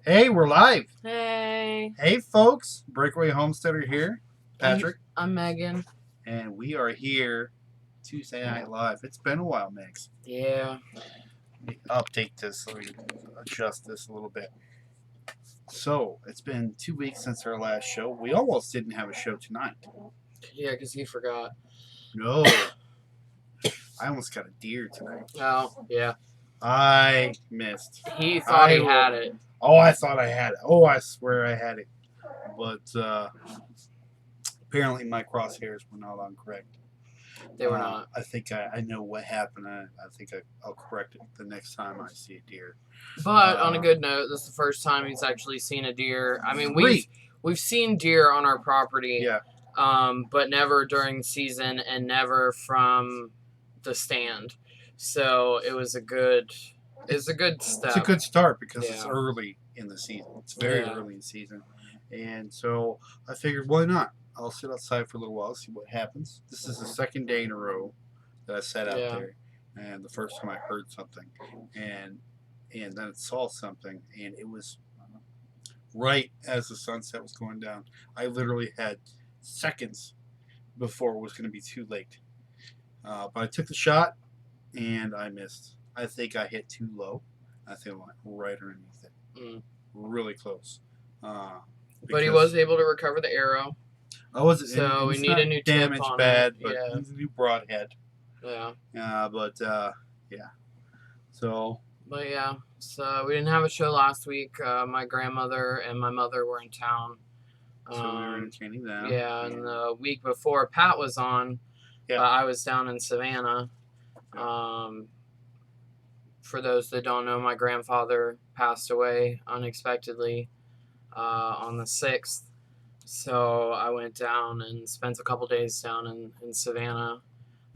Hey, we're live. Hey. Hey, folks. Breakaway Homesteader here. Patrick. I'm Megan. And we are here Tuesday Night Live. It's been a while, Max. Yeah. Let me update this. Let me adjust this a little bit. So, it's been 2 weeks since our last show. We almost didn't have a show tonight. Yeah, because he forgot. No. I almost got a deer tonight. Oh, yeah. I missed. He thought he had it. Oh, I thought I had it. Oh, I swear I had it. But apparently my crosshairs were not on correct. They were not. I think I know what happened. I think I'll correct it the next time I see a deer. But on a good note, this is the first time he's actually seen a deer. I mean, we've seen deer on our property. Yeah. But never during the season and never from the stand. So it was a good step. It's a good start because it's early in the season. It's very early in the season. And so I figured, why not? I'll sit outside for a little while, see what happens. This is the second day in a row that I sat out there. And the first time I heard something. And then I saw something. And it was right as the sunset was going down. I literally had seconds before it was going to be too late. But I took the shot, and I missed. I think I hit too low. I think I went right underneath it. Really close. But he was able to recover the arrow. So we need a new tip damage on bad, it. but it's a new broadhead. Yeah. Yeah. So. But yeah, so we didn't have a show last week. My grandmother and my mother were in town. So we were entertaining them. Yeah, and the week before Pat was on, I was down in Savannah. For those that don't know, my grandfather passed away unexpectedly on the 6th. So I went down and spent a couple days down in Savannah.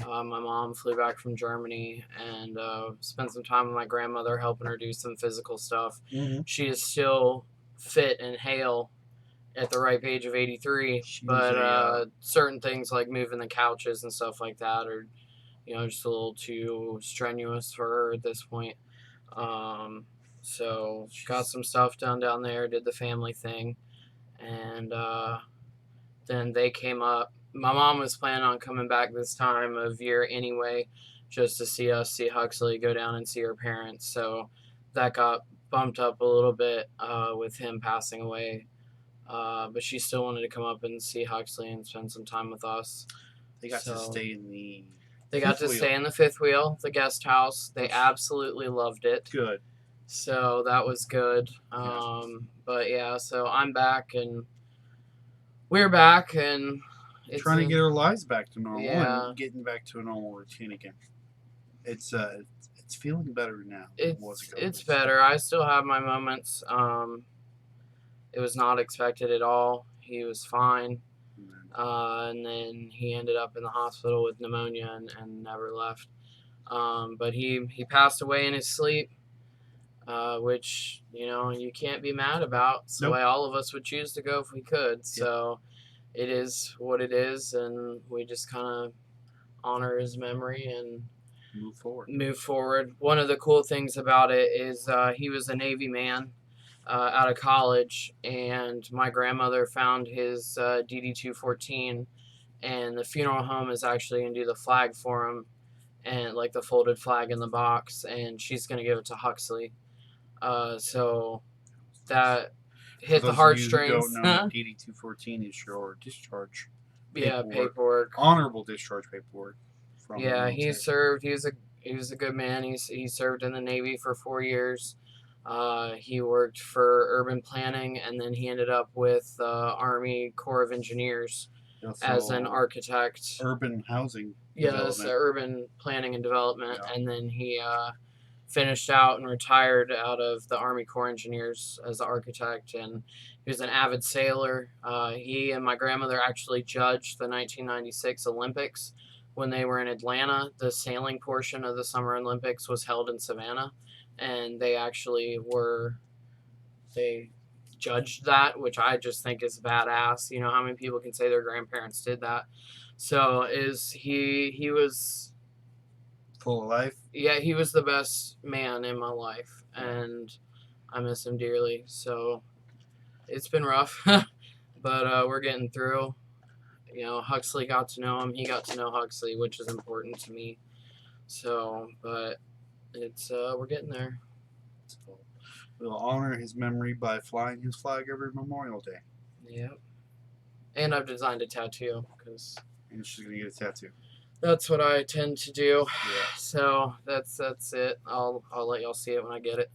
My mom flew back from Germany and spent some time with my grandmother, helping her do some physical stuff. Mm-hmm. She is still fit and hale at the ripe age of 83, but certain things like moving the couches and stuff like that are, just a little too strenuous for her at this point. So got some stuff done down there, did the family thing, and then they came up. My mom was planning on coming back this time of year anyway, just to see us, see Huxley, go down and see her parents. So that got bumped up a little bit with him passing away. But she still wanted to come up and see Huxley and spend some time with us. They got to stay in the... They got to stay in the fifth wheel, the guest house. They absolutely loved it. Good. So that was good. But yeah, so I'm back and we're back and it's trying to get our lives back to normal and getting back to a normal routine again. It's feeling better now. It's better. I still have my moments. It was not expected at all. He was fine. And then he ended up in the hospital with pneumonia and never left. But he passed away in his sleep, which, you can't be mad about. It's the way all of us would choose to go if we could. So it is what it is, and we just kind of honor his memory and move forward. One of the cool things about it is he was a Navy man. Out of college, and my grandmother found his DD-214, and the funeral home is actually going to do the flag for him, and like the folded flag in the box, and she's going to give it to Huxley. So that hit the heartstrings. Don't know, DD-214 is your discharge paperwork. Paperwork. Honorable discharge paperwork. He served. He was a good man. He served in the Navy for 4 years. He worked for urban planning, and then he ended up with Army Corps of Engineers as an architect. Urban housing. Yes, urban planning and development. Yeah. And then he finished out and retired out of the Army Corps of Engineers as an architect, and he was an avid sailor. He and my grandmother actually judged the 1996 Olympics when they were in Atlanta. The sailing portion of the Summer Olympics was held in Savannah. And they actually they judged that, which I just think is badass. How many people can say their grandparents did that? So he was full of life? Yeah, he was the best man in my life. And I miss him dearly. So it's been rough, but we're getting through. You know, Huxley got to know him. He got to know Huxley, which is important to me. So, but it's we're getting there. So we'll honor his memory by flying his flag every Memorial Day. Yep. And I've designed a tattoo because. And she's gonna get a tattoo. That's what I tend to do. Yeah. So that's it. I'll let y'all see it when I get it.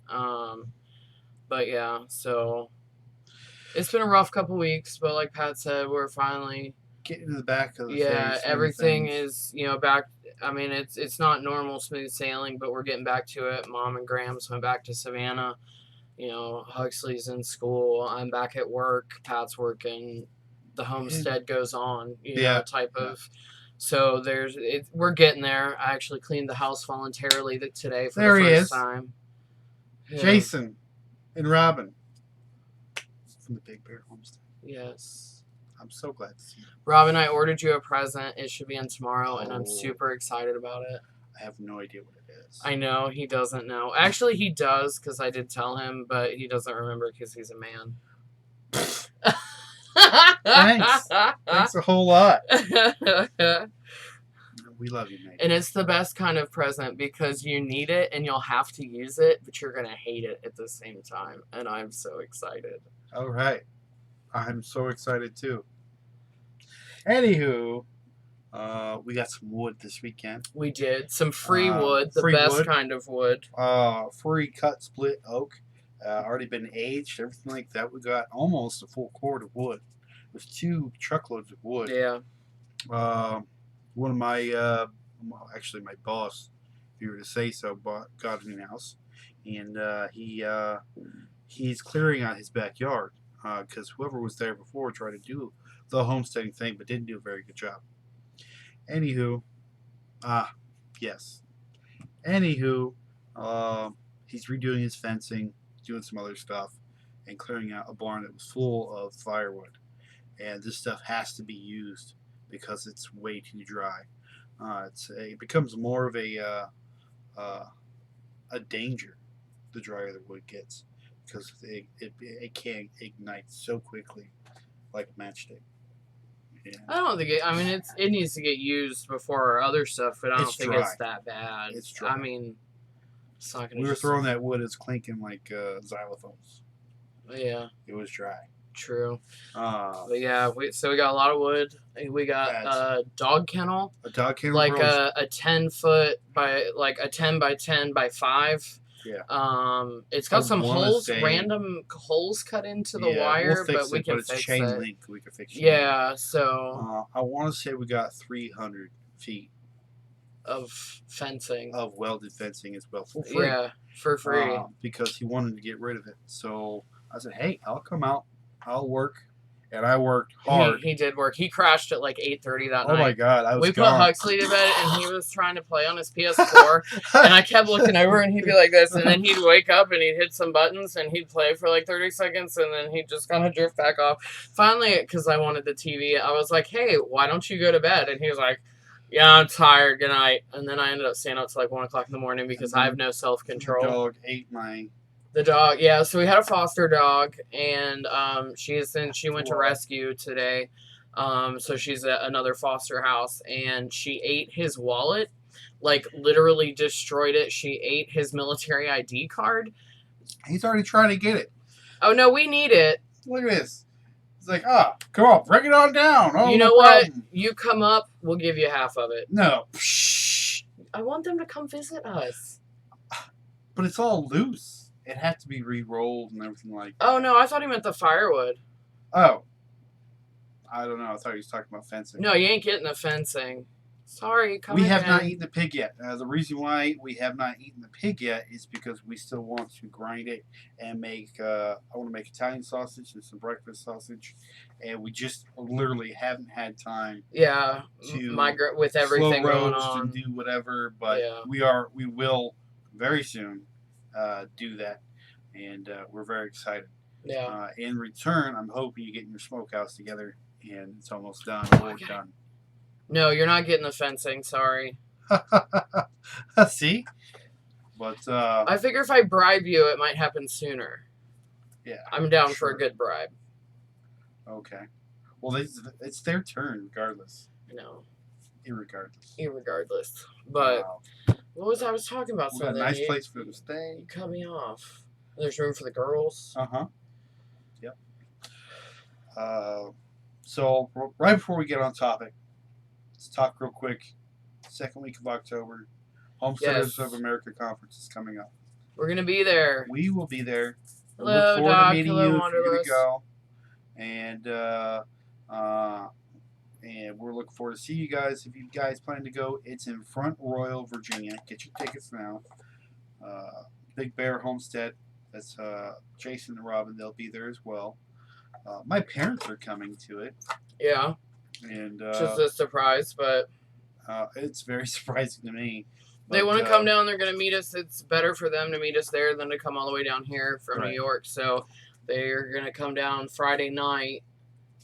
But yeah, so it's been a rough couple weeks, but like Pat said, we're finally getting to the back of the yeah, everything is, you know, back. I mean, it's not normal smooth sailing, but we're getting back to it. Mom and Grams went back to Savannah. You know, Huxley's in school. I'm back at work. Pat's working. The homestead goes on. You know, type of. So we're getting there. I actually cleaned the house voluntarily today for the first time. Yeah. Jason and Robin from the Big Bear Homestead. Yes. I'm so glad to see you. Robin, I ordered you a present. It should be in tomorrow, and I'm super excited about it. I have no idea what it is. I know. He doesn't know. Actually, he does because I did tell him, but he doesn't remember because he's a man. Thanks. Thanks a whole lot. We love you, mate. And it's the best kind of present because you need it and you'll have to use it, but you're going to hate it at the same time. And I'm so excited. All right. I'm so excited too. Anywho, we got some wood this weekend. We did. Some free wood, the best kind of wood. Free cut split oak. Already been aged, everything like that. We got almost a full cord of wood. It was 2 truckloads of wood. Yeah. One of my, actually my boss, if you were to say so, got a new house, and he's clearing out his backyard because whoever was there before tried to do the homesteading thing, but didn't do a very good job. Anywho, yes. Anywho, he's redoing his fencing, doing some other stuff, and clearing out a barn that was full of firewood. And this stuff has to be used because it's way too dry. It becomes more of a danger the drier the wood gets because it can ignite so quickly like a matchstick. Yeah. I don't think it needs to get used before other stuff, but I don't think it's that bad. It's dry. I mean, it's not gonna. We were throwing that wood, it's clinking like xylophones. Yeah. It was dry. True. But yeah, we got a lot of wood. We got a dog kennel. A dog kennel. Like a 10-foot by like a 10 by 10 by 5. Yeah. It's got some holes, random holes cut into the wire, but we can fix it. It's chain link. We can fix it. Yeah. So. I want to say we got 300 feet of fencing. Of welded fencing as well, for free. Yeah, for free. Because he wanted to get rid of it. So I said, hey, I'll come out. I'll work. And I worked hard. He did work. He crashed at like 8:30 that night. Oh my God, We put Huxley to bed, and he was trying to play on his PS4, and I kept looking over, and he'd be like this, and then he'd wake up, and he'd hit some buttons, and he'd play for like 30 seconds, and then he'd just kind of drift back off. Finally, because I wanted the TV, I was like, hey, why don't you go to bed? And he was like, yeah, I'm tired, good night. And then I ended up staying up till like 1 o'clock in the morning because I have no self-control. The dog ate my... The dog, yeah. So we had a foster dog, and she went to rescue today. So she's at another foster house, and she ate his wallet, like literally destroyed it. She ate his military ID card. He's already trying to get it. Oh no, we need it. Look at this. It's like, come on, bring it on down. Oh, you know what? You come up, we'll give you half of it. No. I want them to come visit us. But it's all loose. It had to be re-rolled and everything like that. Oh, no, I thought he meant the firewood. Oh. I don't know. I thought he was talking about fencing. No, you ain't getting the fencing. Sorry, we have not eaten the pig yet. The reason why we have not eaten the pig yet is because we still want to grind it and make, I want to make Italian sausage and some breakfast sausage. And we just literally haven't had time to migrate with everything going on. And do whatever. But we will very soon do that. And we're very excited. Yeah. In return, I'm hoping you get your smokehouse together and it's almost done. We're done. No, you're not getting the fencing. Sorry. See? But I figure if I bribe you, it might happen sooner. yeah, I'm down for sure. a good bribe. Okay. Well, it's their turn, regardless. No, Irregardless. But Wow. what was I was talking about We got a something? nice place for them to stay. You cut me off. There's room for the girls. Yep. So right before we get on topic, let's talk real quick. Second week of October, Homesteaders of America Conference is coming up. We're gonna be there. We will be there. Hello, look forward Doc. to meeting Hello, you if Wanderlust. you're gonna go. And we're looking forward to see you guys. If you guys plan to go, it's in Front Royal, Virginia. Get your tickets now. Big Bear Homestead. That's Jason and Robin. They'll be there as well. My parents are coming to it. Yeah. And just a surprise, but it's very surprising to me. They want to come down. They're going to meet us. It's better for them to meet us there than to come all the way down here from New York. So they're going to come down Friday night,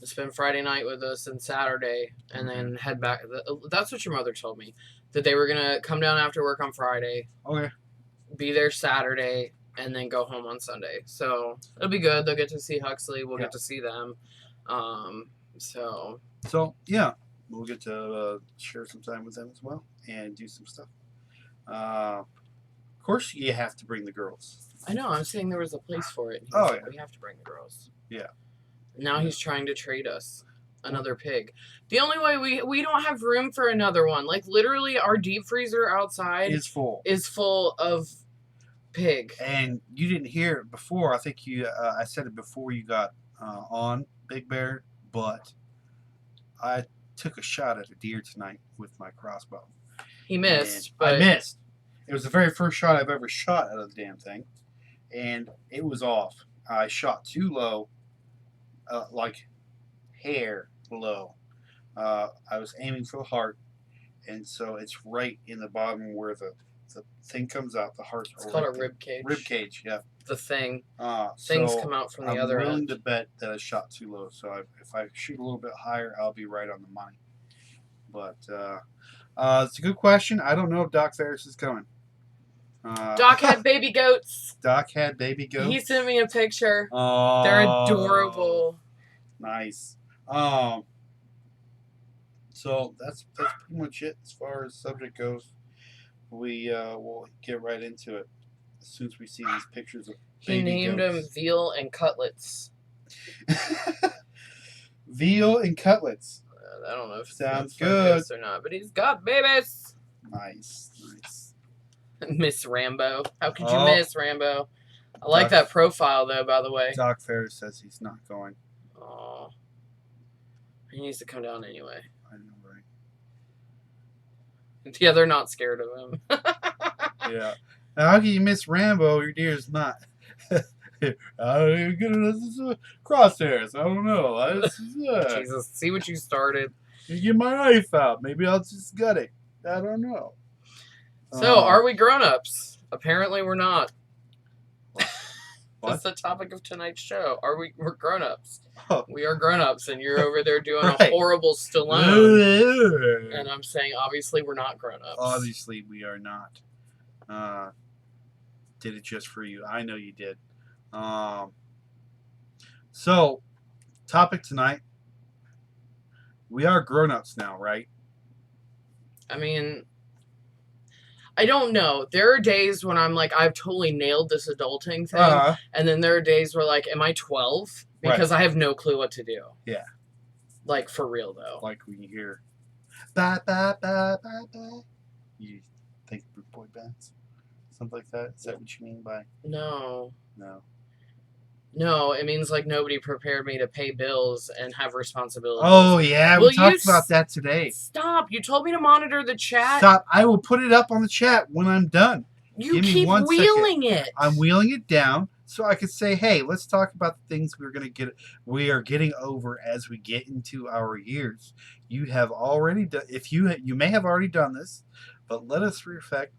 spend Friday night with us and Saturday, and then head back. That's what your mother told me, that they were going to come down after work on Friday. Okay. Be there Saturday, and then go home on Sunday. So it'll be good. They'll get to see Huxley. We'll get to see them. So yeah, we'll get to share some time with them as well and do some stuff. Of course, you have to bring the girls. I know. I'm saying there was a place for it. We have to bring the girls. Yeah. Now he's trying to trade us another pig. The only way we don't have room for another one. Like literally, our deep freezer outside is full of pig. And you didn't hear it before. I think I said it before you got on Big Bear, but I took a shot at a deer tonight with my crossbow. He missed. I missed. It was the very first shot I've ever shot out of the damn thing, and it was off. I shot too low, like hair low. I was aiming for the heart, and so it's right in the bottom where the thing comes out. The heart. It's called a rib cage. Rib cage, yeah. The thing. Things come out from the other end. I'm willing to bet that I shot too low. So if I shoot a little bit higher, I'll be right on the money. But it's a good question. I don't know if Doc Ferris is coming. Doc had baby goats. Doc had baby goats. He sent me a picture. Oh, they're adorable. Nice. So that's pretty much it as far as subject goes. We will get right into it as soon as we see these pictures of baby He named them veal and cutlets. Veal and cutlets. I don't know if sounds good or not, but he's got babies. Nice. Miss Rambo. How could you miss Rambo? I like that profile though, by the way. Doc Ferris says he's not going. Oh. He needs to come down anyway. I know, right? Yeah, they're not scared of him. Yeah. Now, how can you miss Rambo? Your deer's not. I don't even get it. Crosshairs. I don't know. Jesus, see what you started. You get my knife out. Maybe I'll just gut it. I don't know. So, are we grown-ups? Apparently, we're not. That's the topic of tonight's show. We're grown-ups. Oh. We are grown-ups, and you're over there doing a horrible Stallone. And I'm saying, obviously, we're not grown-ups. Obviously, we are not. Did it just for you. I know you did. So, topic tonight. We are grown-ups now, right? I mean, I don't know. There are days when I'm like, I've totally nailed this adulting thing. And then there are days where like, am I 12? Because I have no clue what to do. Yeah. Like, for real, though. Like when you hear, ba, ba, ba, ba, ba. You think boy bands? Something like that? Is that what you mean by? No. No. No, it means like nobody prepared me to pay bills and have responsibilities. Oh, yeah. We talked about that today. Stop. You told me to monitor the chat. Stop. I will put it up on the chat when I'm done. You keep wheeling it. I'm wheeling it down so I could say, hey, let's talk about the things we are getting over as we get into our years. You have already done, you may have already done this, but let us reflect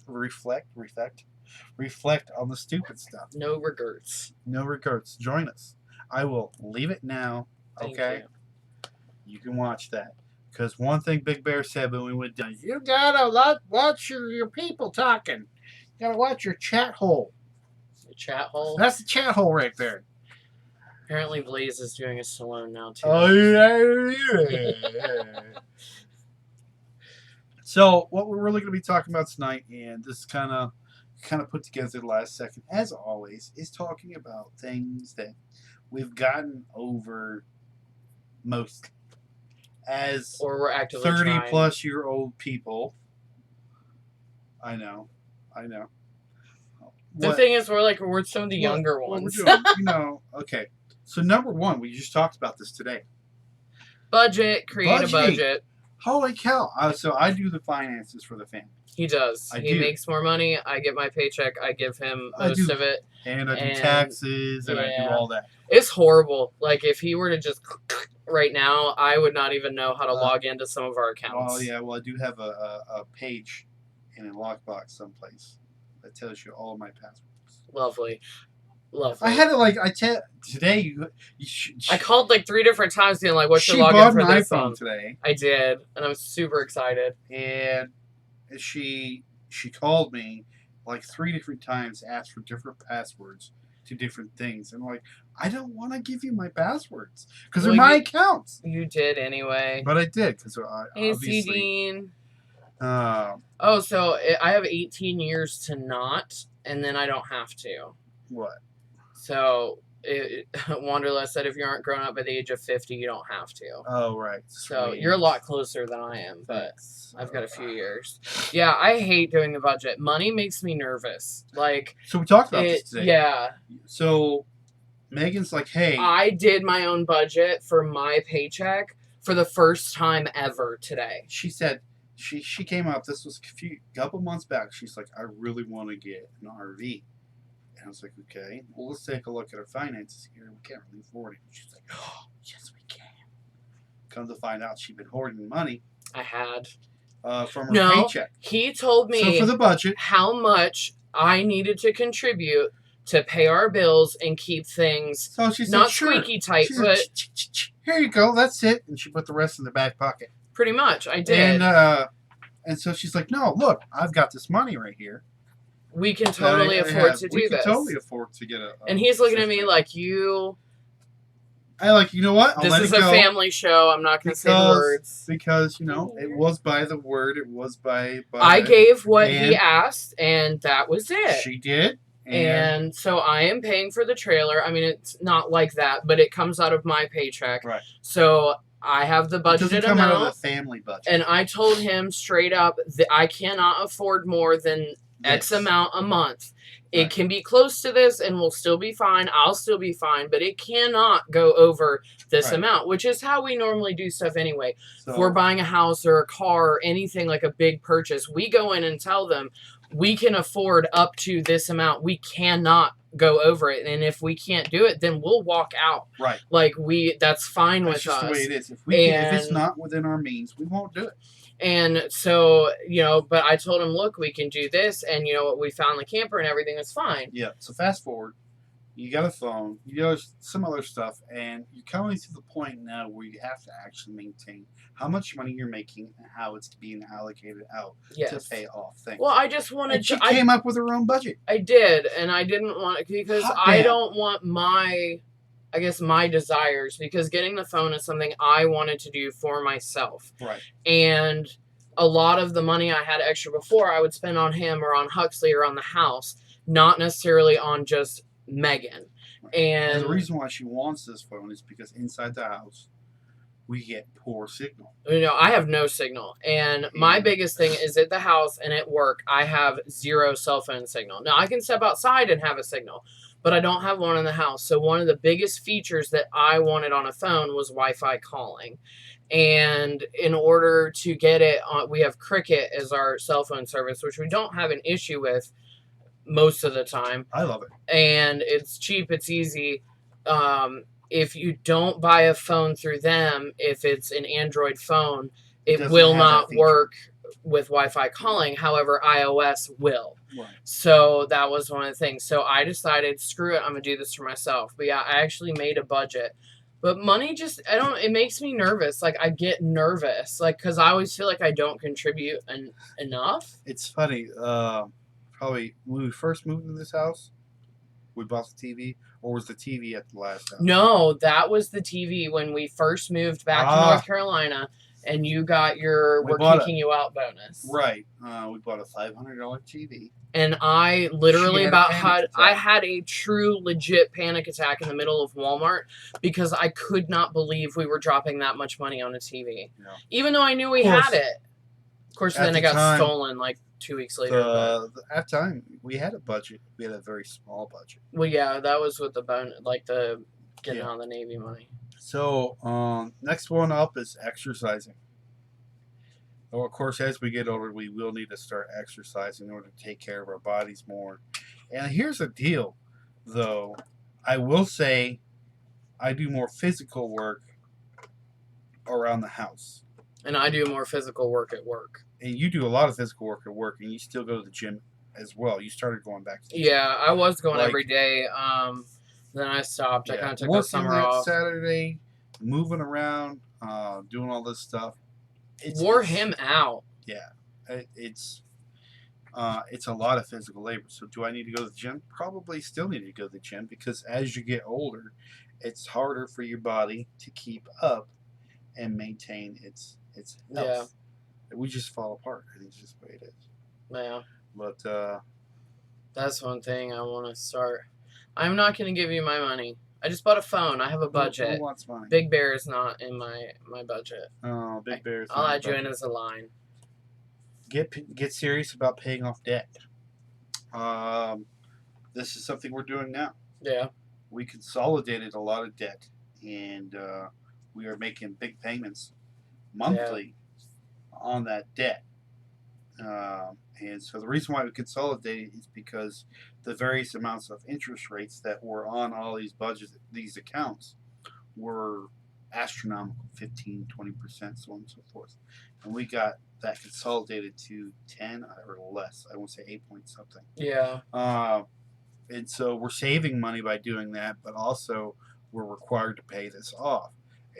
on the stupid stuff. No regrets. No regrets. Join us. I will leave it now. Okay? You can watch that. Because one thing Big Bear said when we went down, you gotta watch your people talking. Gotta watch your chat hole. The chat hole. That's the chat hole right there. Apparently, Blaze is doing a Stallone now too. Oh yeah. So what we're really going to be talking about tonight, and this kind of put together the last second, as always, is talking about things that we've gotten over most as or we're actively 30-plus-year-old people. I know. The thing is, we're some of the younger ones. What we're doing, okay. So number one, we just talked about this today. Budget, create a budget. Holy cow! So I do the finances for the family. He does. He makes more money. I get my paycheck. I give him most of it. And I do taxes, and I do all that. It's horrible. Like, if he were to just right now, I would not even know how to log into some of our accounts. Oh, yeah. Well, I do have a page in a lockbox someplace that tells you all my passwords. Lovely. I had to, today, I called 3 different times being like, what's your login for this phone today. I did, and I was super excited. And she called me 3 different times, asked for different passwords to different things. And I don't want to give you my passwords because they're my accounts. You did anyway. But I did because hey, obviously. Dean. So I have 18 years to not, and then I don't have to. What? So Wanderlust said if you aren't grown up by the age of 50, you don't have to. Oh, right. So you're a lot closer than I am, but I've got a few years. Yeah, I hate doing the budget. Money makes me nervous. So we talked about this today. Yeah. So Megan's like, hey. I did my own budget for my paycheck for the first time ever today. She said she came up, this was a couple months back. She's like, I really want to get an RV. I was like, okay, well, let's take a look at our finances here. We can't really afford it. She's like, oh, yes, we can. Come to find out, she'd been hoarding money. I had. From her paycheck. He told me so for the budget, how much I needed to contribute to pay our bills and keep things so she said, not squeaky tight, but here you go, that's it. And she put the rest in the back pocket. Pretty much, I did. And so she's like, no, look, I've got this money right here. We can totally afford to do this. We can totally afford to get a... And he's looking at me like, you know what? This is a family show. I'm not going to say the words. Because, it was by the word. It was by I gave what he asked, and that was it. She did. And so I am paying for the trailer. I mean, it's not like that, but it comes out of my paycheck. Right. So I have the budgeted amount. It doesn't come out of the family budget. And I told him straight up that I cannot afford more than X amount a month. It can be close to this and we'll still be fine. I'll still be fine, but it cannot go over this amount, which is how we normally do stuff anyway. So, if we're buying a house or a car or anything like a big purchase, we go in and tell them we can afford up to this amount. We cannot go over it. And if we can't do it, then we'll walk out. Right. That's fine with us. That's just the way it is. If it's not within our means, we won't do it. And so, but I told him, look, we can do this. And, we found the camper and everything was fine. Yeah. So fast forward, you got a phone, some other stuff, and you're coming to the point now where you have to actually maintain how much money you're making and how it's being allocated out to pay off things. Well, I just wanted and she came up with her own budget. I did. And I didn't want it because I don't want my desires, because getting the phone is something I wanted to do for myself. Right. And a lot of the money I had extra before, I would spend on him or on Huxley or on the house, not necessarily on just Megan. Right. And the reason why she wants this phone is because inside the house, we get poor signal. I have no signal. And my biggest thing is at the house and at work, I have 0 cell phone signal. Now, I can step outside and have a signal, but I don't have one in the house. So one of the biggest features that I wanted on a phone was Wi-Fi calling. And in order to get it on, we have Cricket as our cell phone service, which we don't have an issue with most of the time. I love it. And it's cheap, it's easy. If you don't buy a phone through them, if it's an Android phone, it will not work with Wi-Fi calling. However, iOS will. Right. So that was one of the things. So I decided, screw it, I'm going to do this for myself. But yeah, I actually made a budget. But money it makes me nervous. I get nervous. Because I always feel like I don't contribute enough. It's funny. probably when we first moved into this house, we bought the TV, or was the TV at the last house? No, that was the TV when we first moved back to North Carolina, and you got your "we're kicking you out" bonus. Right. We bought a $500 TV. And I literally I had a true legit panic attack in the middle of Walmart because I could not believe we were dropping that much money on a TV. Yeah. Even though I knew we had it. Of course, then it got stolen like 2 weeks later. At the time, we had a budget. We had a very small budget. Well, yeah, that was with the getting out of the Navy money. So, next one up is exercising. Well, of course, as we get older, we will need to start exercising in order to take care of our bodies more. And here's the deal, though. I will say I do more physical work around the house. And I do more physical work at work. And you do a lot of physical work at work, and you still go to the gym as well. You started going back to the gym. Yeah, I was going every day. Then I stopped. I kind of took the summer off. Saturday, moving around, doing all this stuff. Wore him out. Yeah, it's a lot of physical labor. So do I need to go to the gym? Probably still need to go to the gym because as you get older, it's harder for your body to keep up and maintain its health. Yeah. We just fall apart. I think it's just the way it is. Yeah. But that's one thing I want to start. I'm not going to give you my money. I just bought a phone. I have a budget. Who wants money? Big Bear is not in my budget. Oh, Big Bear is I'll add you in as a line. Get serious about paying off debt. This is something we're doing now. Yeah. We consolidated a lot of debt, and we are making big payments monthly on that debt. And so the reason why we consolidated is because the various amounts of interest rates that were on all these budgets, these accounts, were astronomical, 15, 20%, so on and so forth. And we got that consolidated to 10 or less. I won't say 8 point something. Yeah. And so we're saving money by doing that, but also we're required to pay this off.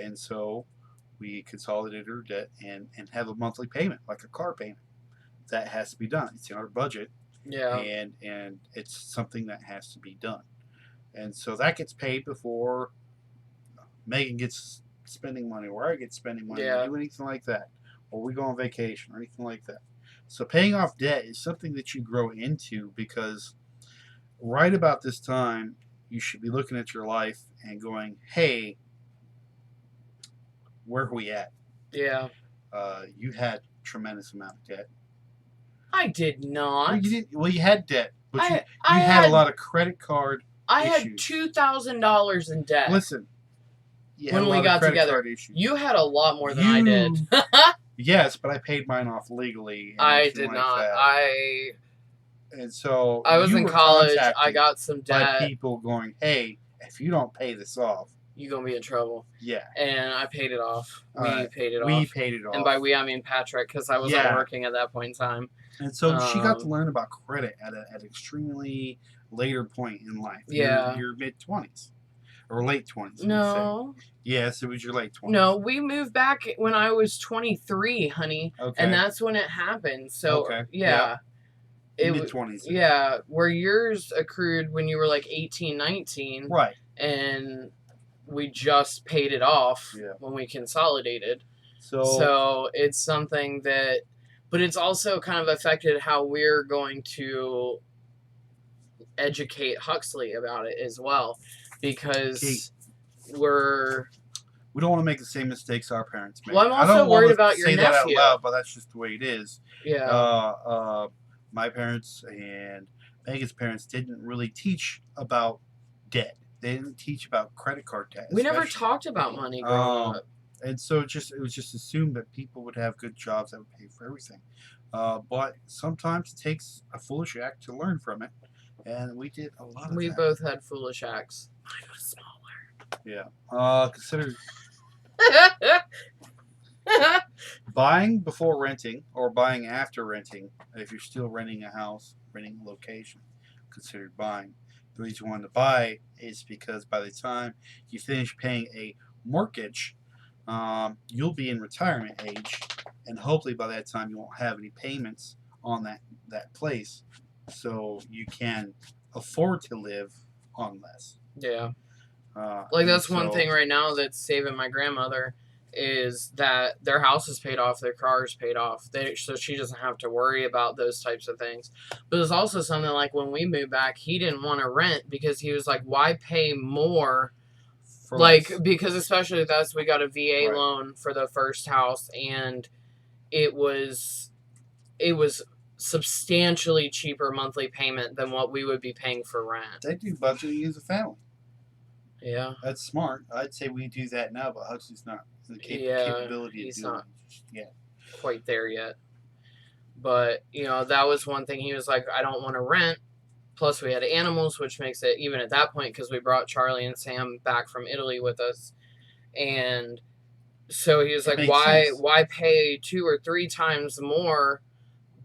And so we consolidated our debt and have a monthly payment, like a car payment. That has to be done. It's in our budget. Yeah. And it's something that has to be done. And so that gets paid before Megan gets spending money or I get spending money or do anything like that. Or we go on vacation or anything like that. So paying off debt is something that you grow into because right about this time, you should be looking at your life and going, hey, where are we at? Yeah. You had a tremendous amount of debt. I did not. Well, you didn't. Well, you had debt, but you had a lot of credit card. I had $2,000 in debt. Listen, when we got together, you had a lot more than I did. Yes, but I paid mine off legally. I did not. And so I was in college. I got some debt. By people going, hey, if you don't pay this off, you're going to be in trouble. Yeah. And I paid it off. We paid it off. And by we, I mean Patrick, because I wasn't working at that point in time. And so she got to learn about credit at an extremely later point in life. Yeah. Your mid-20s. Or late 20s. No. Yes, it was your late 20s. No, we moved back when I was 23, honey. Okay. And that's when it happened. So, yeah. Mid-20s. Yeah. Where yours accrued when you were like 18, 19. Right. And we just paid it off when we consolidated. So it's something that, but it's also kind of affected how we're going to educate Huxley about it as well, because we don't want to make the same mistakes our parents made. Well, I'm also worried about your nephew. I don't want to say that out loud, but that's just the way it is. Yeah. My parents and Megan's parents didn't really teach about debt. They didn't teach about credit card debt. We never talked about money growing up. And so it was just assumed that people would have good jobs that would pay for everything. But sometimes it takes a foolish act to learn from it. And we did a lot of that. We both had foolish acts. Mine was smaller. Yeah. Consider buying before renting or buying after renting. If you're still renting a house, renting a location, considered buying. The reason you want to buy is because by the time you finish paying a mortgage, you'll be in retirement age, and hopefully by that time you won't have any payments on that place, so you can afford to live on less. Yeah. Like And that's one so- thing right now that's saving my grandmother is that their house is paid off, their car is paid off. So she doesn't have to worry about those types of things. But it's also something like when we moved back, he didn't want to rent because he was like, why pay more? for Like, less. because especially with us, we got a VA Right. loan for the first house, and it was substantially cheaper monthly payment than what we would be paying for rent. They do budgeting as a family. Yeah. That's smart. I'd say we do that now, but Huxley's not the Yeah, capability of he's doing not. it. Yeah. Quite there yet. But, that was one thing. He was like, I don't want to rent. Plus, we had animals, which makes it, even at that point, because we brought Charlie and Sam back from Italy with us. And so he was like, makes why sense. why pay 2 or 3 times more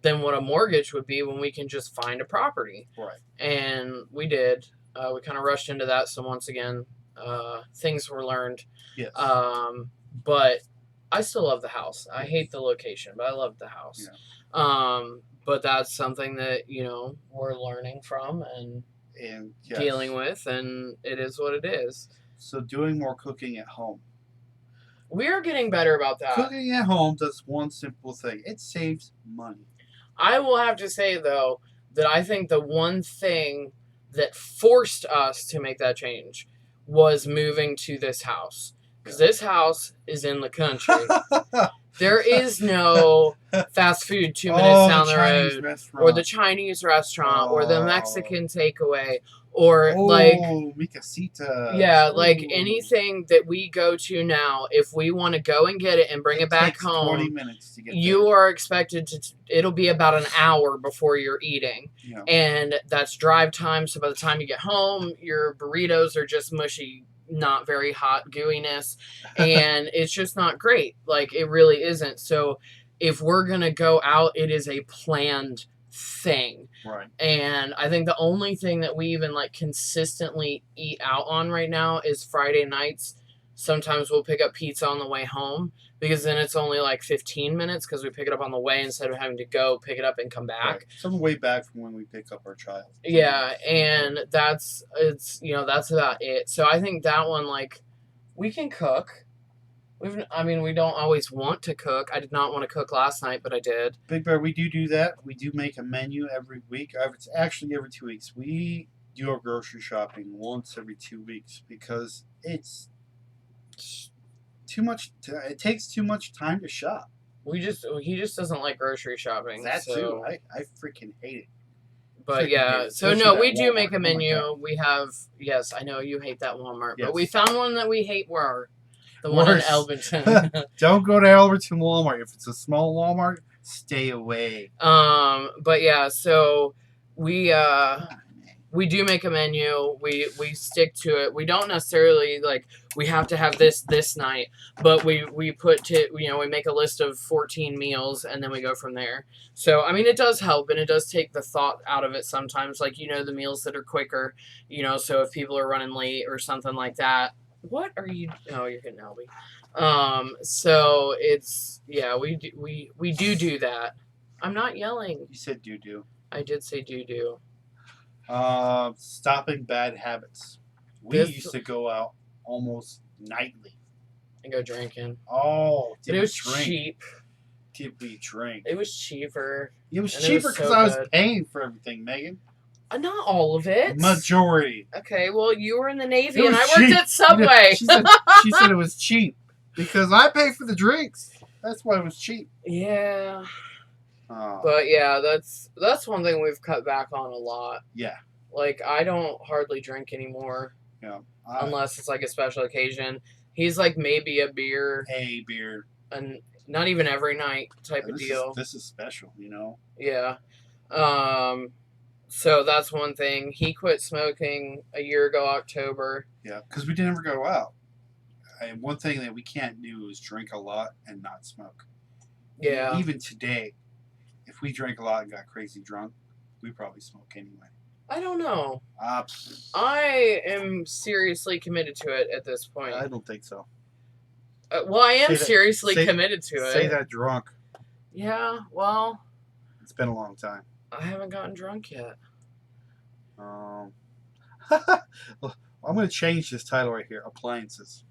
than what a mortgage would be when we can just find a property? Right. And we did. We kind of rushed into that. So once again, things were learned. Yes. But I still love the house. I hate the location, but I love the house. Yeah. But that's something that, we're learning from and yes. dealing with, and it is what it is. So doing more cooking at home. We are getting better about that. Cooking at home does one simple thing. It saves money. I will have to say, though, that I think the one thing that forced us to make that change was moving to this house. Because this house is in the country. There is no fast food 2 minutes down the road. Restaurant. Or the Chinese restaurant. Or the Mexican takeaway. Or, Mi Casita. Yeah, like Ooh. anything that we go to now, if we want to go and get it and bring it back takes home, 20 minutes to get you there. are expected to, it'll be about an hour before you're eating. Yeah. And that's drive time. So by the time you get home, your burritos are just mushy, not very hot gooiness. And it's just not great. Like, it really isn't. So if we're going to go out, it is a planned thing. Right. And I think the only thing that we even consistently eat out on right now is Friday nights. Sometimes we'll pick up pizza on the way home because then it's only 15 minutes because we pick it up on the way instead of having to go pick it up and come back. Right. Some way back from when we pick up our child. Yeah, and that's about it. So I think that one, we can cook. We don't always want to cook. I did not want to cook last night, but I did. Big Bear, we do that. We do make a menu every week. It's actually every 2 weeks. We do our grocery shopping once every 2 weeks because it's too much. It takes too much time to shop. He just doesn't like grocery shopping. That so. too. I freaking hate it. But Freaking yeah, hate it. so Especially no, that we do Walmart. make a Oh my menu. God. We have, yes, I know you hate that Walmart, Yes. but we found one that we hate more. The one in Worse. Elberton. Don't go to Alberton Walmart. If it's a small Walmart, stay away. But yeah, so we do make a menu. We stick to it. We don't necessarily we have to have this night, but we we make a list of 14 meals and then we go from there. So it does help and it does take the thought out of it sometimes. The meals that are quicker. So if people are running late or something like that. What are you? Oh, you're getting Albie. So it's we do that. I'm not yelling. You said do. I did say do. Stopping bad habits. We used to go out almost nightly. And go drinking. Oh, But it was cheap. Did we drink? It was cheaper. It was And it cheaper was because so I was good. paying for everything, Megan. Not all of it. Majority. Okay, well, you were in the Navy It and I was worked cheap. at Subway. She said it was cheap because I pay for the drinks. That's why it was cheap. Yeah. Oh, But yeah, that's one thing we've cut back on a lot. yeah. I don't hardly drink anymore Yeah. unless it's a special occasion. He's maybe a beer A beer. and not even every night type of deal. This is special, Yeah. So that's one thing. He quit smoking a year ago, October. Yeah, because we never go out. And one thing that we can't do is drink a lot and not smoke. Yeah. Even today, if we drank a lot and got crazy drunk, we probably smoke anyway. I don't know. Uh, I am seriously committed to it at this point. I don't think so. Well, I am Say that- seriously say- committed to it. Say that drunk. Yeah, well, It's been a long time. I haven't gotten drunk yet. Well, I'm going to change this title right here. Appliances.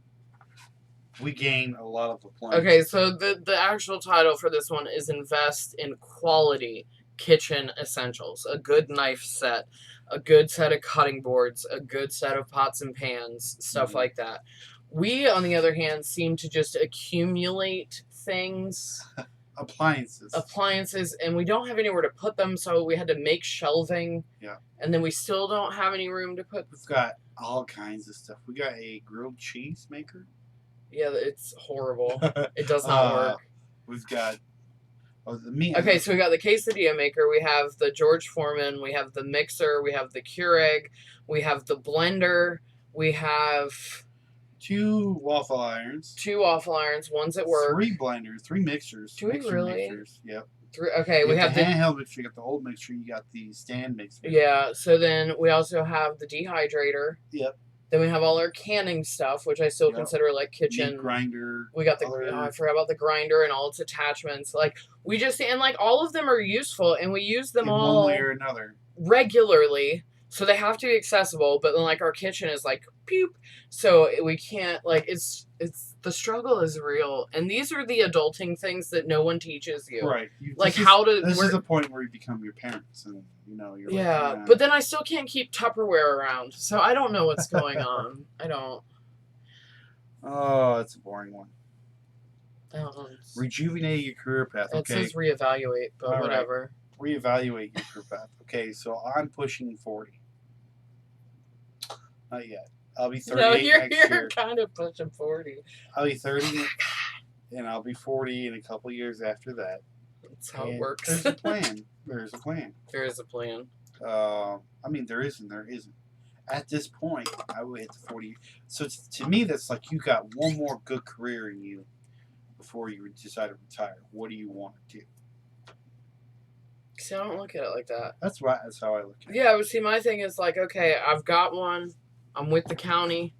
We gain a lot of appliances. Okay, so the actual title for this one is Invest in Quality Kitchen Essentials. A good knife set, a good set of cutting boards, a good set of pots and pans, stuff like that. We, on the other hand, seem to just accumulate things. Appliances, and we don't have anywhere to put them, so we had to make shelving. Yeah. And then we still don't have any room to put. We've got all kinds of stuff. We got a grilled cheese maker. Yeah, it's horrible. It does not work. We've got the meat. Okay, so we got the quesadilla maker. We have the George Foreman. We have the mixer. We have the Keurig. We have the blender. We have 2 waffle irons. 2 waffle irons. One's at work. 3 blenders. 3 mixers. Do we really? Mixers. Yep. 3. Okay, we have the handheld mixer. You got the old mixer. You got the stand mixer. Yeah. So then we also have the dehydrator. Yep. Then we have all our canning stuff, which I still consider like kitchen. Meat grinder. We got the I forgot about the grinder and all its attachments. Like we just and like all of them are useful and we use them all one way or another regularly. So they have to be accessible, but then like our kitchen is like pew, so we can't like it's the struggle is real, and these are the adulting things that no one teaches you. Right. This is the point where you become your parents, and you're yeah. Like, but then I still can't keep Tupperware around, so I don't know what's going on. I don't. Oh, that's a boring one. Rejuvenate Rejuvenate your career path. Okay. It says reevaluate, but all whatever. Right. Reevaluate your career path. Okay, so I'm pushing 40. Not yet. I'll be 38 no, next year. You're kind of pushing 40. I'll be 30, and I'll be 40 in a couple years after that. That's how it works. There's a plan. There's a plan. There is a plan. I mean, there isn't. There isn't. At this point, I would hit the 40. So to me, that's like you got one more good career in you before you decide to retire. What do you want to do? See, I don't look at it like that. That's right. That's how I look at it. Yeah, but see, my thing is like, okay, I've got one. I'm with the county.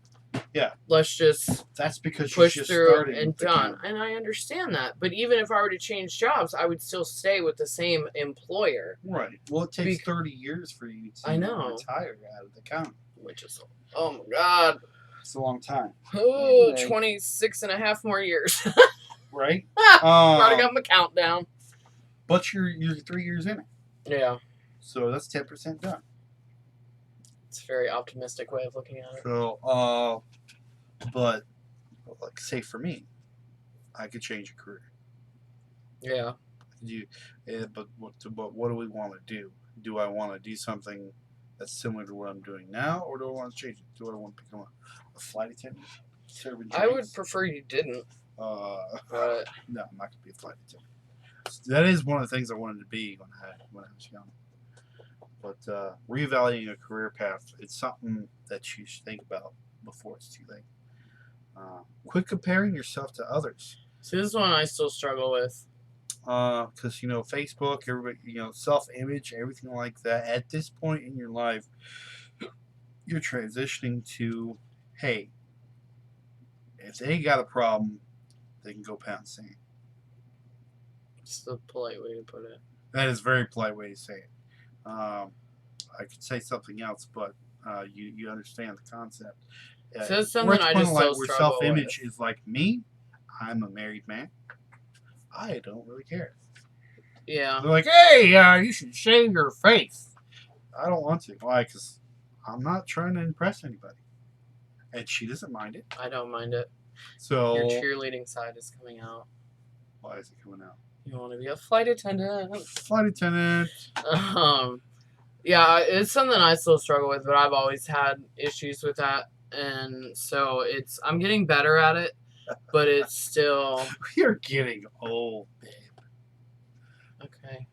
Yeah. Let's just that's because push you just through started and done. And I understand that. But even if I were to change jobs, I would still stay with the same employer. Right. Well, it takes 30 years for you to retire out of the county. Which is, oh my God. It's a long time. Oh, anyway. 26 and a half more years. Right? Already got my countdown. But you're 3 years in it. Yeah. So that's 10% done. It's a very optimistic way of looking at it. So, but like say for me, I could change a career. Yeah. But what do we want to do? Do I want to do something that's similar to what I'm doing now, or do I want to change it? Do I want to become a flight attendant? I would prefer you didn't. No, I'm not going to be a flight attendant. That is one of the things I wanted to be when I was young. But reevaluating a career path, it's something that you should think about before it's too late. Quit comparing yourself to others. See, this is one I still struggle with. Because, Facebook, everybody, self-image, everything like that. At this point in your life, you're transitioning to, hey, if they got a problem, they can go pound sand. It's the polite way to put it. That is a very polite way to say it. I could say something else, but you understand the concept. So that's something I just still struggle with. Self-image is like me. I'm a married man. I don't really care. Yeah. They're like, hey, you should shave your face. I don't want to. Why? Because I'm not trying to impress anybody. And she doesn't mind it. I don't mind it. So your cheerleading side is coming out. Why is it coming out? You want to be a flight attendant. Flight attendant. Yeah, it's something I still struggle with, but I've always had issues with that. And so I'm getting better at it, but it's still... You're getting old, babe. Okay.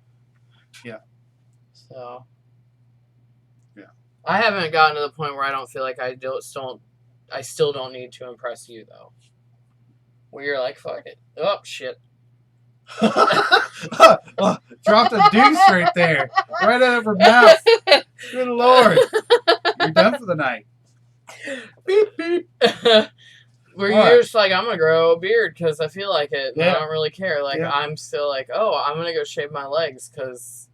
Yeah. So... Yeah. I haven't gotten to the point where I don't feel like I still don't need to impress you, though. Where you're like, fuck it. Oh, shit. Oh, dropped a deuce right there. Right out of her mouth. Good Lord. You're done for the night. Beep, beep. Where you're just like, I'm going to grow a beard because I feel like it. Yeah. I don't really care. Like, yeah. I'm still like, oh, I'm going to go shave my legs because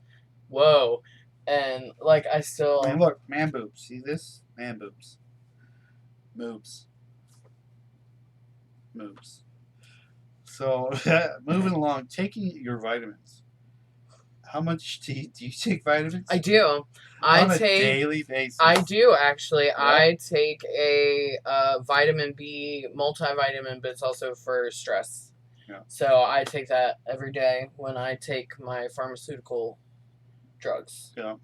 whoa. And like I still I mean, look, man boobs. See this? Man boobs. Moobs. Moves. So, moving along, taking your vitamins. How much do you take vitamins? I do. On a daily basis. I do actually. Yeah. I take a vitamin B multivitamin, but it's also for stress. Yeah. So I take that every day when I take my pharmaceutical drugs. Yeah.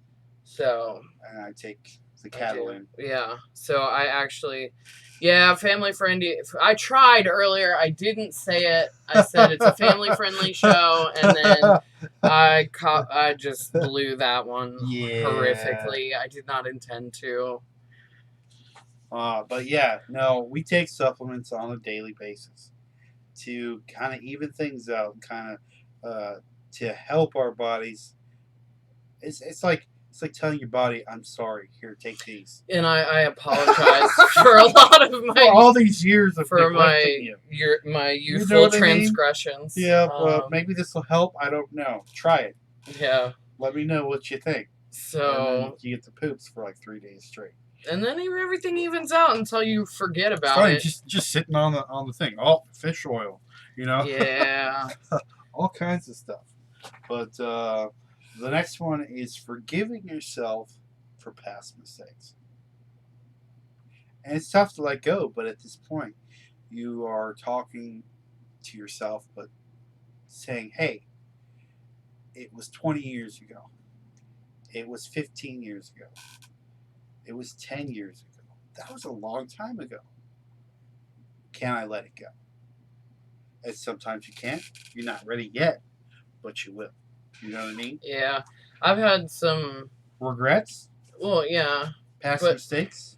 So. And I take the Catalin. Yeah. So I actually, yeah, family friendly. I tried earlier. I didn't say it. I said it's a family friendly show, and then I just blew that one horrifically. I did not intend to. But yeah, no, we take supplements on a daily basis to kind of even things out, kind of to help our bodies. It's like telling your body, "I'm sorry. Here, take these." And I apologize for a lot of my for all these years of for neglecting my you youthful know what transgressions. I mean? Yeah, well, maybe this will help. I don't know. Try it. Yeah. Let me know what you think. So and then you get the poops for like 3 days straight. And then everything evens out until you forget about it. Just sitting on the thing. Oh, fish oil. You know. Yeah. All kinds of stuff. But the next one is forgiving yourself for past mistakes. And it's tough to let go, but at this point, you are talking to yourself, but saying, hey, it was 20 years ago. It was 15 years ago. It was 10 years ago. That was a long time ago. Can I let it go? And sometimes you can't. You're not ready yet, but you will. You know what I mean? Yeah. I've had some regrets. Well, yeah. Past mistakes.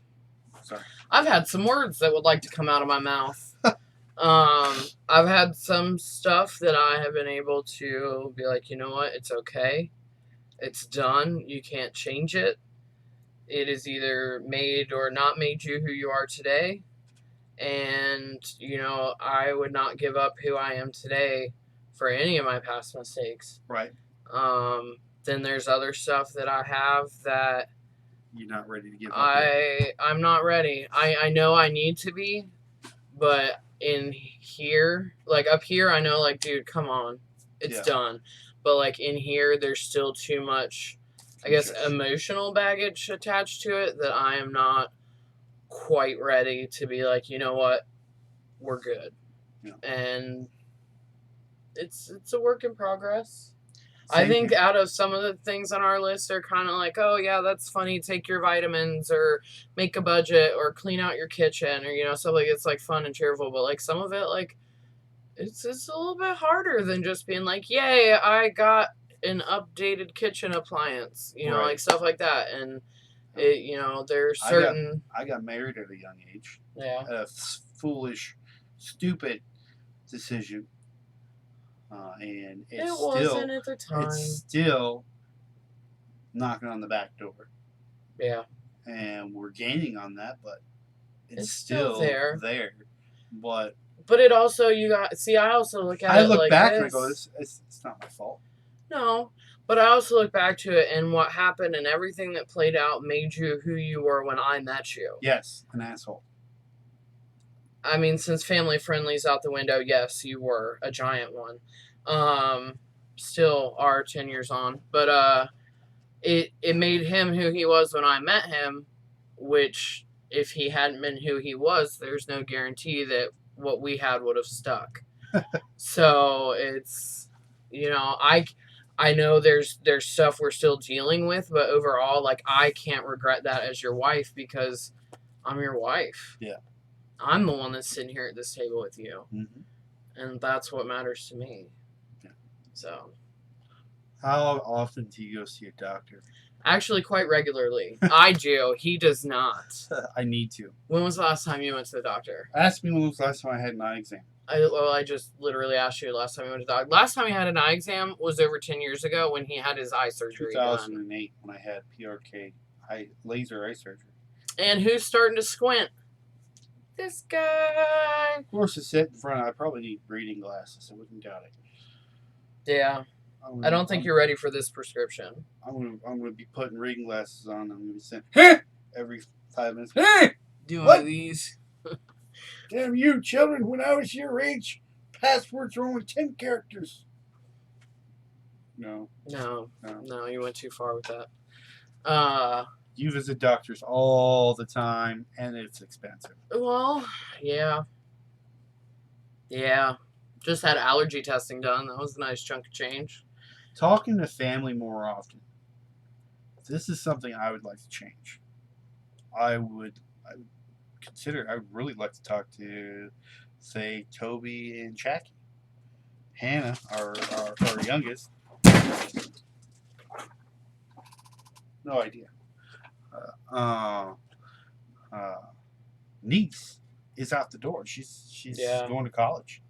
Sorry. I've had some words that would like to come out of my mouth. I've had some stuff that I have been able to be like, you know what? It's okay. It's done. You can't change it. It is either made or not made you who you are today. And, you know, I would not give up who I am today for any of my past mistakes. Right. Then there's other stuff that I have that you're not ready to give up yet. I'm not ready. I know I need to be, but in here, like up here, I know, like, dude, come on. It's done. But, like, in here, there's still too much, I guess, emotional baggage attached to it that I am not quite ready to be like, you know what, we're good. Yeah. And it's a work in progress. I think out of some of the things on our list are kind of like, oh yeah, that's funny, take your vitamins or make a budget or clean out your kitchen or, you know, stuff like it's like fun and cheerful, but like some of it, like it's a little bit harder than just being like, yay, I got an updated kitchen appliance, you know, like stuff like that. And it, you know, there's certain. I got married at a young age. Yeah. A foolish, stupid decision. And it wasn't at the time. It's still knocking on the back door. Yeah. And we're gaining on that, but it's still there. But it also, I also look at it like I look back and I go, it's not my fault. No. But I also look back to it and what happened and everything that played out made you who you were when I met you. Yes, an asshole. I mean, since family friendly's out the window, yes, you were a giant one. Still are 10 years on. But it made him who he was when I met him, which if he hadn't been who he was, there's no guarantee that what we had would have stuck. So it's, you know, I know there's stuff we're still dealing with, but overall, like, I can't regret that as your wife because I'm your wife. Yeah. I'm the one that's sitting here at this table with you. Mm-hmm. And that's what matters to me. Yeah. So. How often do you go see a doctor? Actually, quite regularly. I do. He does not. I need to. When was the last time you went to the doctor? Ask me when was the last time I had an eye exam. I just literally asked you last time you went to the doctor. Last time he had an eye exam was over 10 years ago when he had his eye surgery 2008 when I had PRK, laser eye surgery. And who's starting to squint? This guy. Of course, to sit in front, I probably need reading glasses. I wouldn't doubt it. Yeah. I don't think you're ready for this prescription. I'm gonna be putting reading glasses on. I'm gonna be saying, "Hey!" every 5 minutes. Hey! Do What? one of these. Damn you, children! When I was your age, passwords were only 10 characters. No. No, you went too far with that. You visit doctors all the time, and it's expensive. Well, yeah. Yeah. Just had allergy testing done. That was a nice chunk of change. Talking to family more often. This is something I would like to change. I would consider. I would really like to talk to, say, Toby and Jackie. Hannah, our youngest. No idea. Niece is out the door. She's going to college,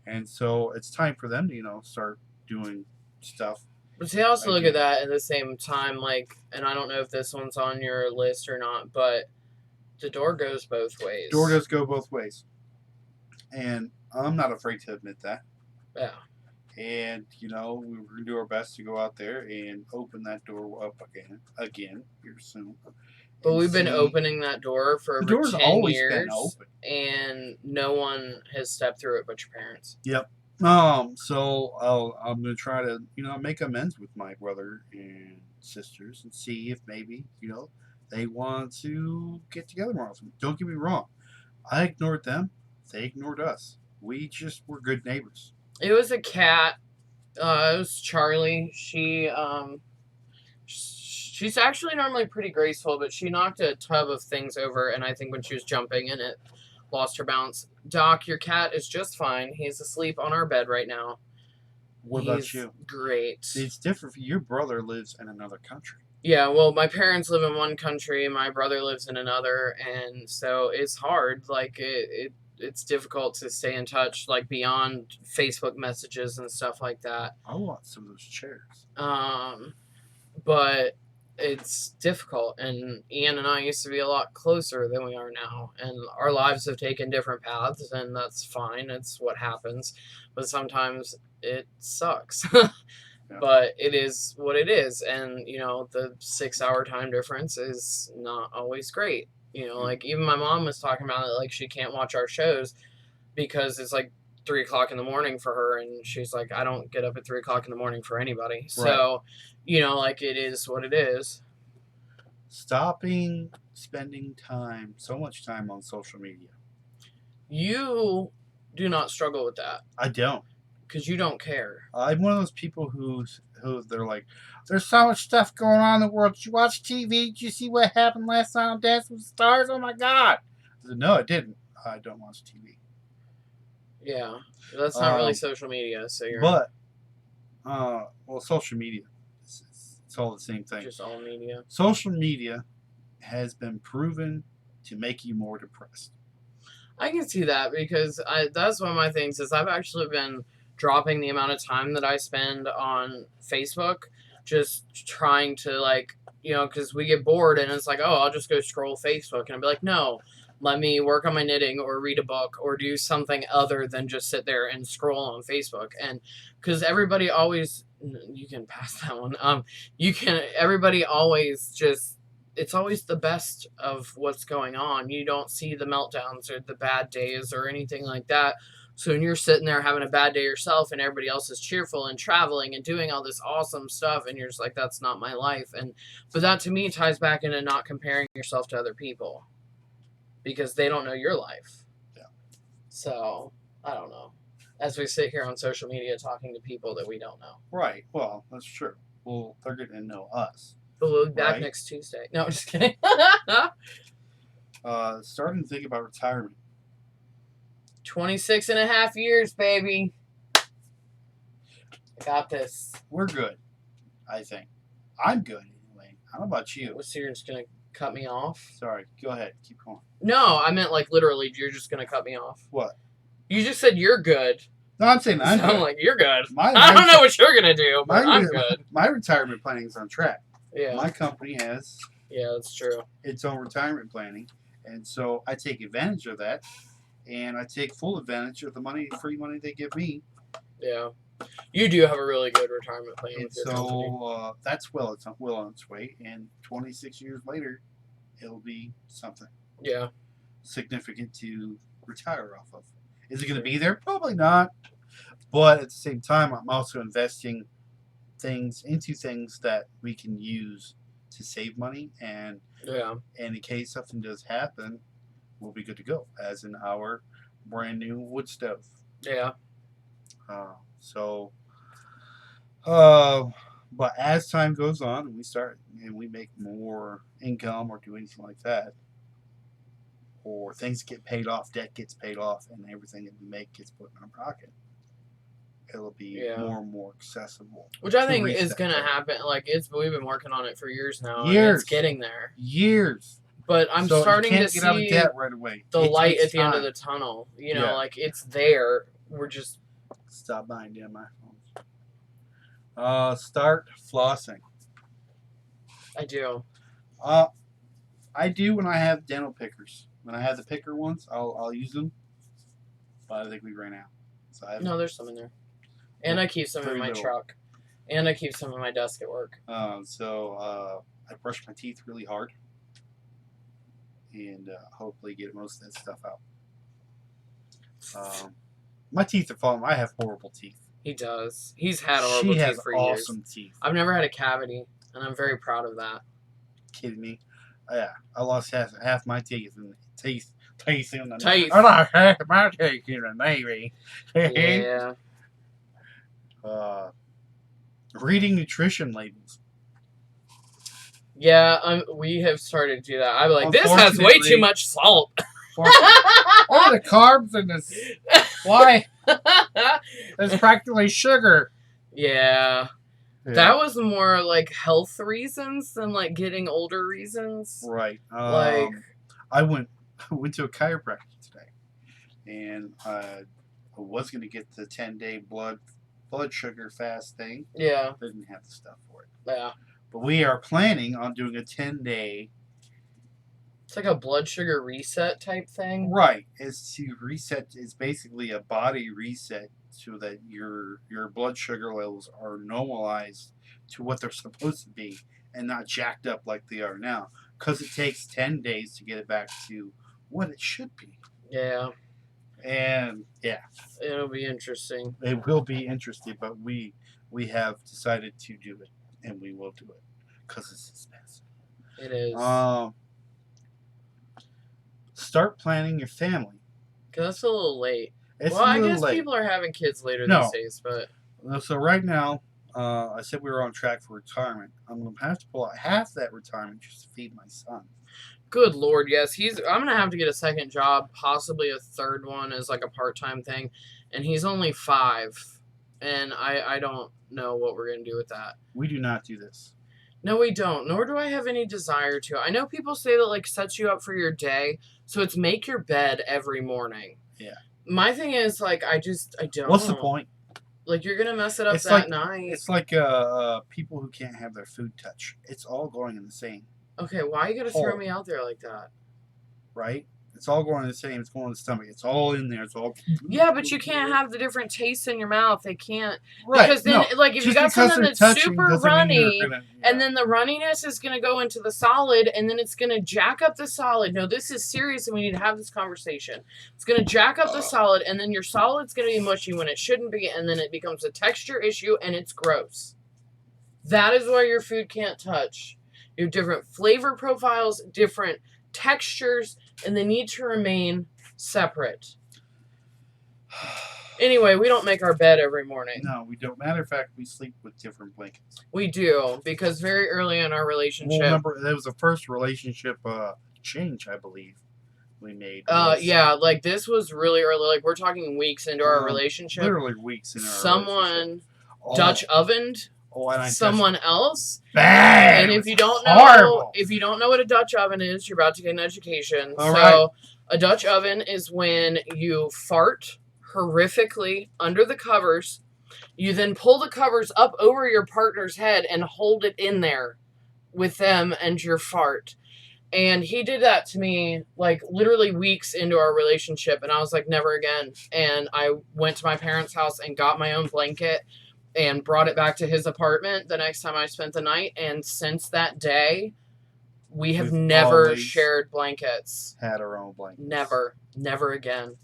and so it's time for them to start doing stuff. But see, I also look at that at the same time, like, and I don't know if this one's on your list or not, but the door goes both ways. Door does go both ways, and I'm not afraid to admit that. Yeah. And we're gonna do our best to go out there and open that door up again here soon. But we've been opening that door for over 10 years, been open, and no one has stepped through it but your parents. Yep. So I'm gonna try to make amends with my brother and sisters and see if maybe they want to get together more often. Don't get me wrong, I ignored them, they ignored us. We just were good neighbors. It was a cat. It was Charlie. She's actually normally pretty graceful, but she knocked a tub of things over, and I think when she was jumping in it, lost her balance. Doc, your cat is just fine. He's asleep on our bed right now. What about you? Great. It's different. Your brother lives in another country. Yeah, well, my parents live in one country, my brother lives in another, and so it's hard. Like, it's difficult to stay in touch, like, beyond Facebook messages and stuff like that. I want some of those chairs. But it's difficult, and Ian and I used to be a lot closer than we are now, and our lives have taken different paths, and that's fine. It's what happens, but sometimes it sucks. Yeah. But it is what it is, and the 6-hour time difference is not always great. Like, even my mom was talking about it, like, she can't watch our shows because it's like 3 o'clock in the morning for her, and she's like, I don't get up at 3 o'clock in the morning for anybody. Right. So, like, it is what it is. Stopping spending so much time on social media. You do not struggle with that. I don't. Because you don't care. I'm one of those people who they're like, there's so much stuff going on in the world. Did you watch TV? Did you see what happened last night on Dancing with the Stars? Oh my God. I said, no, I didn't. I don't watch TV. Yeah. That's not really social media. So you're. But, social media. It's all the same thing. Just all media. Social media has been proven to make you more depressed. I can see that because that's one of my things is I've actually been dropping the amount of time that I spend on Facebook, just trying to, like, because we get bored and it's like, oh, I'll just go scroll Facebook, and I'll be like, no, let me work on my knitting or read a book or do something other than just sit there and scroll on Facebook. And because everybody always, you can pass that one. Everybody always just, it's always the best of what's going on. You don't see the meltdowns or the bad days or anything like that. So when you're sitting there having a bad day yourself and everybody else is cheerful and traveling and doing all this awesome stuff, and you're just like, that's not my life. But that to me ties back into not comparing yourself to other people because they don't know your life. Yeah. So I don't know. As we sit here on social media talking to people that we don't know. Right. Well, that's true. Well, they're getting to know us. But we'll be back next Tuesday. No, I'm just kidding. Starting to think about retirement. 26 and a half years, baby. I got this. We're good, I think. I'm good, anyway. I don't know about you. So you're just going to cut me off? Sorry. Go ahead. Keep going. No, I meant, like, literally, you're just going to cut me off. What? You just said you're good. No, I'm saying I'm good. I'm like, you're good. I don't know what you're going to do, but I'm good. My retirement planning is on track. Yeah. My company has... Yeah, that's true. Its own retirement planning. And so I take advantage of that. And I take full advantage of the free money they give me. Yeah. You do have a really good retirement plan And with your company. so that's well on its way. And 26 years later, it'll be something Yeah. significant to retire off of. Is it going to be there? Probably not. But at the same time, I'm also investing things into things that we can use to save money, and Yeah. in case something does happen, we'll be good to go. As in our brand new wood stove. Yeah. So, but as time goes on and we start and we make more income or do anything like that, or things get paid off, debt gets paid off, and everything that we make gets put in our pocket, it'll be more and more accessible. Which I think is going to happen. Like, we've been working on it for years now. Years. And it's getting there. Years. But I'm starting to see get out of debt right away. The light at the end of the tunnel. You know, like, it's there. We're just... Stop buying damn iPhones. Start flossing. I do. I do when I have dental pickers. When I have the picker ones, I'll use them. But I think we ran out. So no, there's some in there. And I keep some in my truck. And I keep some in my desk at work. So I brush my teeth really hard. And hopefully get most of that stuff out. My teeth are falling. I have horrible teeth. He does. He's had horrible teeth for years. Awesome teeth. I've never had a cavity, and I'm very proud of that. Kidding me? Yeah, I lost half my teeth in the teeth in the Teeth. I lost half my teeth in the Navy. Yeah. Reading nutrition labels. Yeah, we have started to do that. I'm like, this has way too much salt. What are the carbs in this? Why? It's practically sugar. Yeah. That was more like health reasons than like getting older reasons. Right. Like, I went to a chiropractor today, and I was going to get the 10-day blood sugar fast thing. Yeah. Didn't have the stuff for it. Yeah. But we are planning on doing a 10-day. It's like a blood sugar reset type thing. Right. It's to reset. It's basically a body reset so that your blood sugar levels are normalized to what they're supposed to be and not jacked up like they are now. Because it takes 10 days to get it back to what it should be. Yeah. And yeah. It'll be interesting. It will be interesting, but we have decided to do it, and we will do it because it's expensive. It is. Start planning your family. Because that's a little late. It's I guess people are having kids later these days, but... So right now, I said we were on track for retirement. I'm going to have to pull out half that retirement just to feed my son. Good Lord, yes. I'm going to have to get a second job, possibly a third one as like a part-time thing. And he's only 5. And I don't know what we're going to do with that. We do not do this. No, we don't. Nor do I have any desire to. I know people say that like sets you up for your day. So it's make your bed every morning. Yeah. My thing is like I don't. What's the point? Like you're gonna mess it up night. It's like people who can't have their food touch. It's all going in the same. Okay, why you gotta throw me out there like that? Right? It's all going in the same. It's going in the stomach. It's all in there. It's all. Yeah, but you can't have the different tastes in your mouth. They can't. Right. Because then, like, if you got something that's super runny, and then the runniness is going to go into the solid, and then it's going to jack up the solid. No, this is serious, and we need to have this conversation. It's going to jack up the solid, and then your solid's going to be mushy when it shouldn't be, and then it becomes a texture issue, and it's gross. That is why your food can't touch. You have different flavor profiles, different textures, and they need to remain separate. Anyway, we don't make our bed every morning. No, we don't. Matter of fact, we sleep with different blankets. We do, because very early in our relationship... Well, remember, that was the first relationship change, I believe, we made. Yeah, like, this was really early. Like, we're talking weeks into our relationship. Literally weeks into our relationship. Dutch ovened someone else. Bad. And if you don't know, what a Dutch oven is, you're about to get an education. Right. A Dutch oven is when you fart horrifically under the covers. You then pull the covers up over your partner's head and hold it in there with them and your fart. And he did that to me, like, literally weeks into our relationship. And I was like, never again. And I went to my parents' house and got my own blanket and brought it back to his apartment the next time I spent the night. And since that day, we have We've never always shared blankets. Had our own blankets. Never again.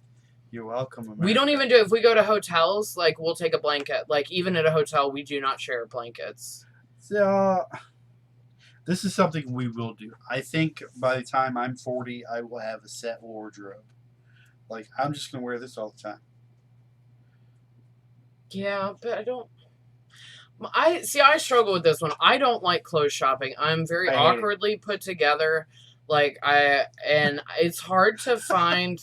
You're welcome, America. We don't even do, if we go to hotels, like, we'll take a blanket. Like, even at a hotel, we do not share blankets. So, this is something we will do. I think by the time I'm 40, I will have a set wardrobe. Like, I'm just going to wear this all the time. Yeah, but I struggle with this one. I don't like clothes shopping. I'm very I hate awkwardly put together. Like, and it's hard to find.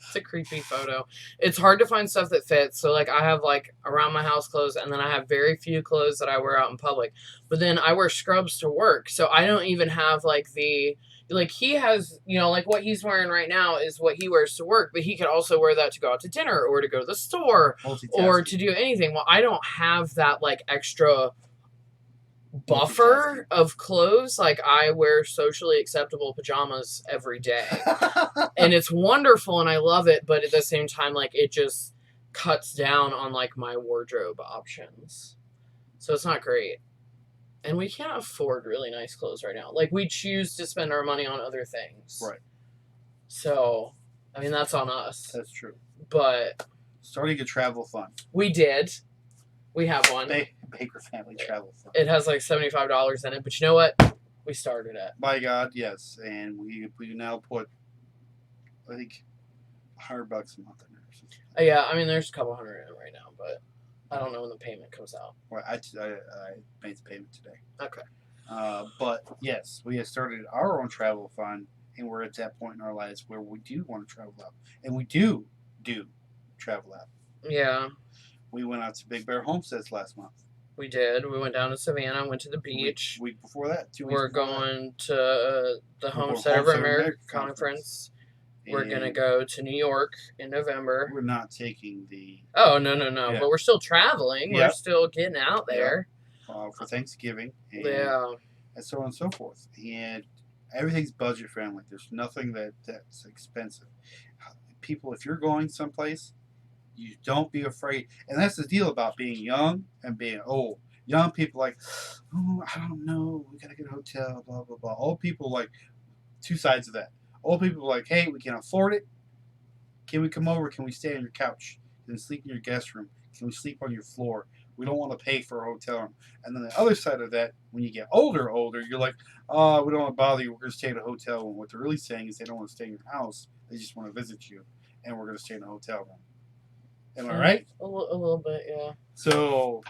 It's a creepy photo. It's hard to find stuff that fits. So, like, I have, like, around my house clothes, and then I have very few clothes that I wear out in public. But then I wear scrubs to work, so I don't even have, like, he has, like, what he's wearing right now is what he wears to work, but he could also wear that to go out to dinner or to go to the store or to do anything. Well, I don't have that, like, extra buffer of clothes. Like, I wear socially acceptable pajamas every day. And it's wonderful and I love it, but at the same time, like, it just cuts down on, like, my wardrobe options. So it's not great. And we can't afford really nice clothes right now. Like, we choose to spend our money on other things. Right. So, I mean, that's on us. That's true. But starting a travel fund. We did. We have one. Baker Family Travel Fund. It has like $75 in it, but you know what? We started it. By God, yes. And we now put, I think, $100 a month in there. Yeah, I mean, there's a couple hundred in it right now, but I don't know when the payment comes out. Well, I made the payment today. Okay. But yes, we have started our own travel fund, and we're at that point in our lives where we do want to travel out, and we do travel out. Yeah. We went out to Big Bear Homesteads last month. We did. We went down to Savannah, went to the beach. Week before that, 2 weeks. We're going to the Homestead of America conference. We're going to go to New York in November. We're not taking the... Oh, no. Yeah. But we're still traveling. Yeah. We're still getting out there. Yeah. For Thanksgiving. And so on and so forth. And everything's budget friendly. There's nothing that's expensive. People, if you're going someplace, you don't be afraid. And that's the deal about being young and being old. Young people like, oh, I don't know. We got to get a hotel, blah, blah, blah. Old people like two sides of that. Old people are like, hey, we can afford it. Can we come over? Can we stay on your couch? Can we sleep in your guest room? Can we sleep on your floor? We don't want to pay for a hotel room. And then the other side of that, when you get older, you're like, oh, we don't want to bother you. We're going to stay at a hotel room. What they're really saying is they don't want to stay in your house. They just want to visit you. And we're going to stay in a hotel room. Am I right? A little bit, yeah. So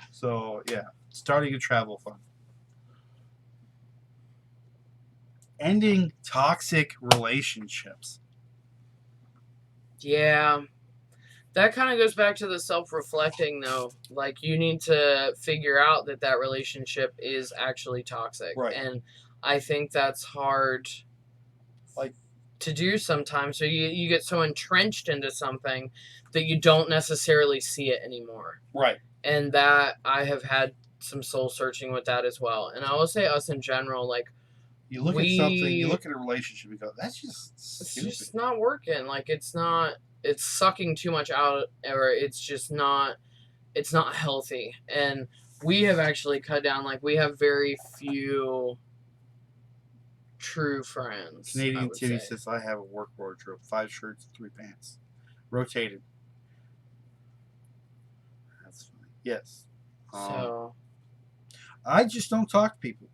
yeah, starting a travel fund. Ending toxic relationships. Yeah. That kind of goes back to the self-reflecting, though. Like, you need to figure out that relationship is actually toxic. Right. And I think that's hard to do sometimes. So you get so entrenched into something that you don't necessarily see it anymore. Right. And that I have had some soul searching with that as well. And I will say us in general, like, you look at something, you look at a relationship, you go, that's just stupid. It's just not working. Like, it's sucking too much out, or it's not healthy. And we have actually cut down, like, we have very few true friends. Canadian Titty says, I have a work wardrobe, 5 shirts, 3 pants. Rotated. That's fine. Yes. So. I just don't talk to people.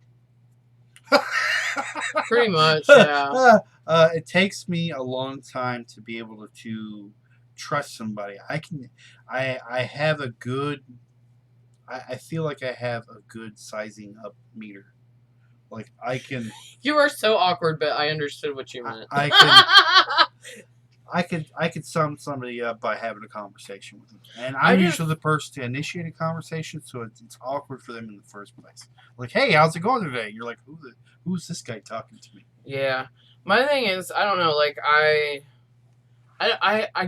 Pretty much, yeah. It takes me a long time to be able to trust somebody. I have a good, I feel like I have a good sizing up meter. Like, I can... You are so awkward, but I understood what you meant. I could sum somebody up by having a conversation with them. And I'm usually the person to initiate a conversation, so it's awkward for them in the first place. Like, hey, how's it going today? You're like, who's this guy talking to me? Yeah. My thing is, I don't know, like, I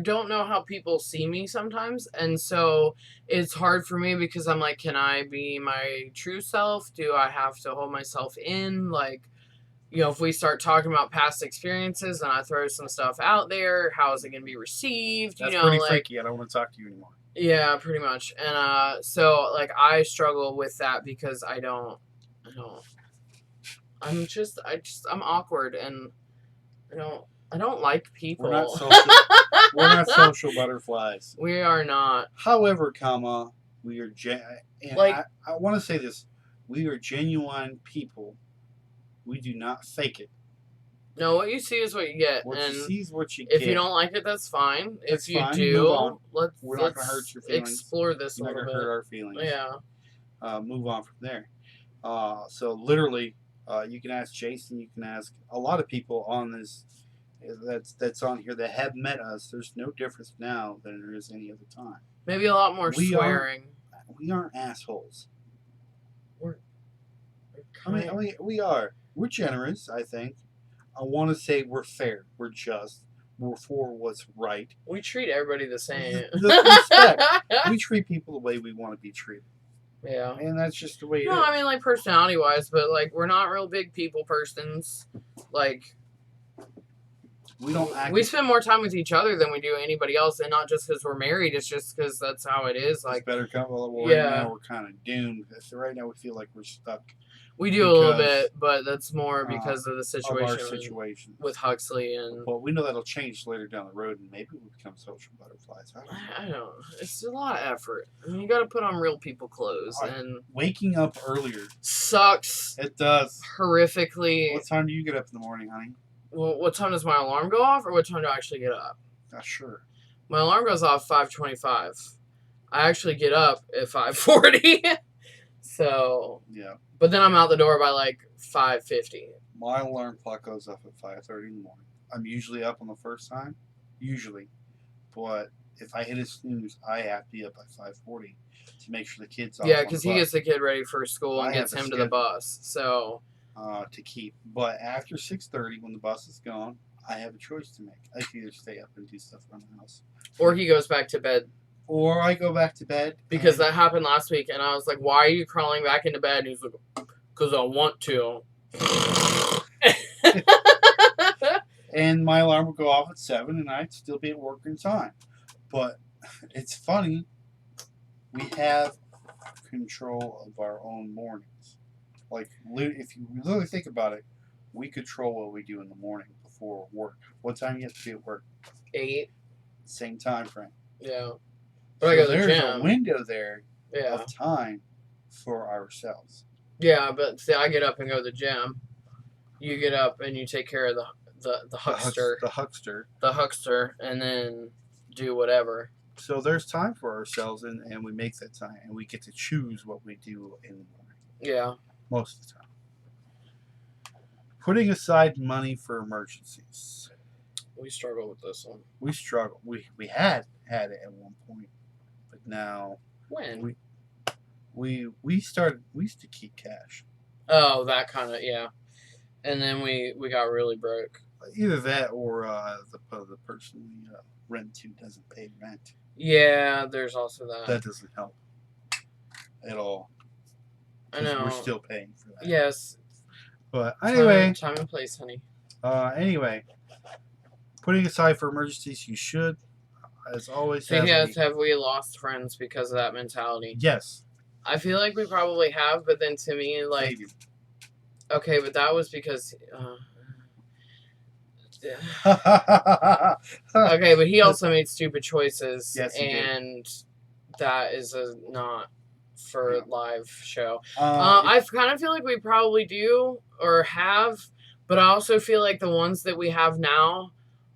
don't know how people see me sometimes, and so it's hard for me because I'm like, can I be my true self? Do I have to hold myself in? Like, if we start talking about past experiences and I throw some stuff out there, how is it going to be received? That's pretty freaky. I don't want to talk to you anymore. Yeah, pretty much. And so like I struggle with that because I'm awkward and I don't like people. We're not social. We're not social butterflies. We are not. However, we are I want to say this: we are genuine people. We do not fake it. No, what you see is what you get. What and you see is what you if get. you don't like it, that's fine. That's if you fine. do, we're not going to hurt your feelings. Explore this a we're little not bit. Hurt our feelings. Yeah. Move on from there. So literally, you can ask Jason. You can ask a lot of people on this. That's on here that have met us. There's no difference now than there is any other time. Maybe a lot more swearing. We aren't assholes. I mean, we are. We're generous, I think. I want to say we're fair. We're just. We're for what's right. We treat everybody the same. Respect. We treat people the way we want to be treated. Yeah. And that's just the way it is. No, I mean, like, personality-wise, but, like, we're not real big people persons. Like, we spend more time with each other than we do anybody else, and not just because we're married. It's just because that's how it is. Like, better come. Well, right now we're kind of doomed. So right now we feel like we're stuck. We do a little bit, but that's more because of the situation with Huxley and. Well, we know that'll change later down the road, and maybe we'll become social butterflies. I don't know. It's a lot of effort. I mean, you got to put on real people clothes, and waking up earlier sucks. It does horrifically. What time do you get up in the morning, honey? Well, what time does my alarm go off, or what time do I actually get up? Not sure. My alarm goes off 5:25. I actually get up at 5:40. So yeah. But then I'm out the door by like 5:50. My alarm clock goes off at 5:30 in the morning. I'm usually up on the first time, but if I hit a snooze, I have to be up by 5:40 to make sure the kid's off. Yeah, because he gets the kid ready for school and gets him to the bus. So. To keep, but after 6:30, when the bus is gone, I have a choice to make. I can either stay up and do stuff around the house, or he goes back to bed. Or I go back to bed. Because that happened last week, and I was like, why are you crawling back into bed? And he's like, because I want to. And my alarm would go off at 7, and I'd still be at work in time. But it's funny. We have control of our own mornings. Like, if you really think about it, we control what we do in the morning before work. What time do you have to be at work? 8. Same time frame. Yeah. But so I go to the gym. There's a window there of time for ourselves. Yeah, but see, I get up and go to the gym. You get up and you take care of the huckster. The huckster, and then do whatever. So there's time for ourselves, and we make that time, and we get to choose what we do in the morning. Yeah. Most of the time. Putting aside money for emergencies. We struggle with this one. We struggle. We had it at one point. But now when we used to keep cash. Oh, that kind of and then we got really broke. Either that or the person we rent to doesn't pay rent. Yeah, there's also that. That doesn't help at all. I know. We're still paying for that. Yes. But anyway, time and place, honey. Anyway, putting aside for emergencies, you should. As always, have we lost friends because of that mentality? Yes. I feel like we probably have, but then to me, like, maybe. Okay, but that was because. Okay, but he also made stupid choices. Yes, he and did. That is not for live show. I kind of feel like we probably do or have, but I also feel like the ones that we have now,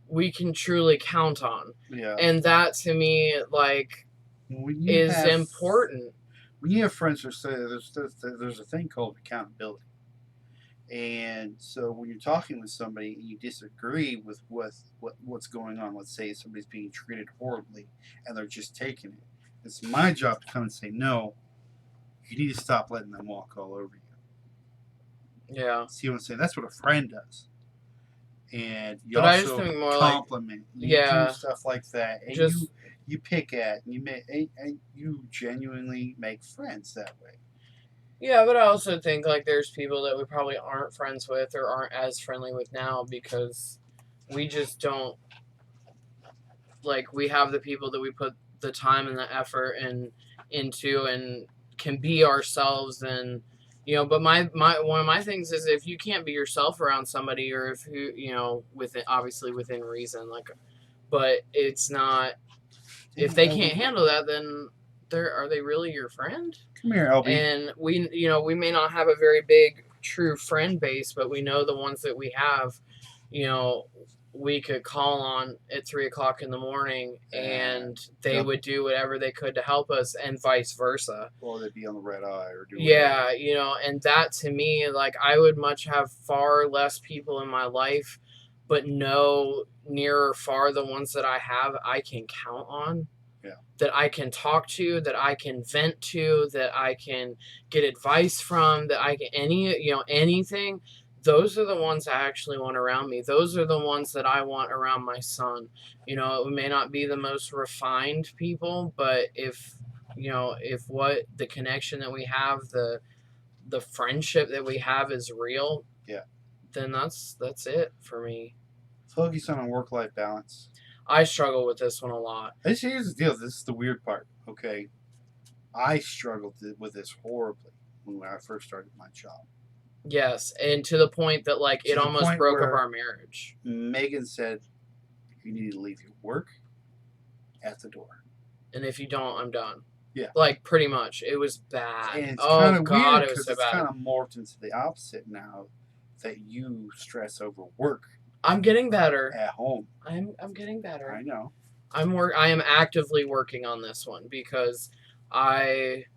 we can truly count on. Yeah. And that to me, like, is important. When you have friends, there's a thing called accountability. And so when you're talking with somebody and you disagree with what's going on, let's say somebody's being treated horribly and they're just taking it, it's my job to come and say, no, you need to stop letting them walk all over you. Yeah. See what I'm saying? That's what a friend does. And you also compliment. You do stuff like that. And you pick at, and you genuinely make friends that way. Yeah, but I also think like there's people that we probably aren't friends with or aren't as friendly with now because we just don't like we have the people that we put the time and the effort and into and can be ourselves and but my one of my things is if you can't be yourself around somebody or if within obviously within reason like but it's not if they can't handle that then are they really your friend? Come here, LB. And we may not have a very big true friend base, but we know the ones that we have, we could call on at 3 o'clock in the morning and they would do whatever they could to help us and vice versa. Or they'd be on the red eye or do yeah, and that to me, like I would much have far less people in my life, but no near or far the ones that I have I can count on. Yeah. That I can talk to, that I can vent to, that I can get advice from, that I can anything. Those are the ones I actually want around me. Those are the ones that I want around my son. It may not be the most refined people, but if what the connection that we have, the friendship that we have is real, yeah, then that's it for me. Focus on a work-life balance. I struggle with this one a lot. Here's the deal. This is the weird part. Okay, I struggled with this horribly when I first started my job. Yes, and to the point that like it almost broke up our marriage. Megan said, "You need to leave your work at the door, and if you don't, I'm done." Yeah, like pretty much. It was bad. And it's oh God, weird it was so bad. It's kind of morphed into the opposite now that you stress over work. I'm getting better at home. I'm getting better. I know. I am actively working on this one because I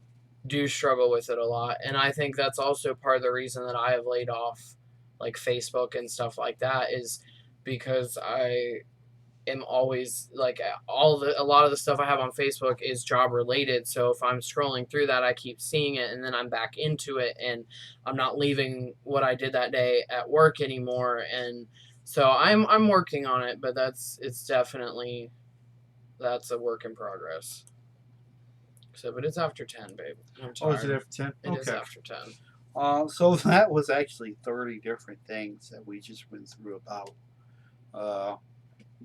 do struggle with it a lot, and I think that's also part of the reason that I have laid off like Facebook and stuff like that is because I am always like a lot of the stuff I have on Facebook is job related. So if I'm scrolling through that, I keep seeing it and then I'm back into it and I'm not leaving what I did that day at work anymore. And so I'm working on it, but that's a work in progress. So, but it's after 10, babe. I'm tired. Oh, is it after 10? It is after 10. So that was actually 30 different things that we just went through about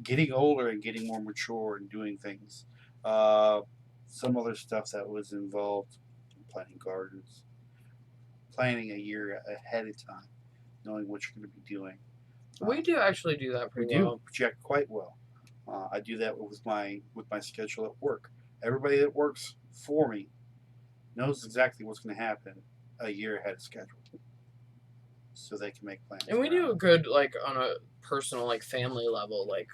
getting older and getting more mature and doing things. Some other stuff that was involved in planting gardens, planning a year ahead of time, knowing what you're going to be doing. We do actually do that pretty well. We do project quite well. I do that with my schedule at work. Everybody that works for me knows exactly what's going to happen a year ahead of schedule, so they can make plans. And we do a good like on a personal like family level. Like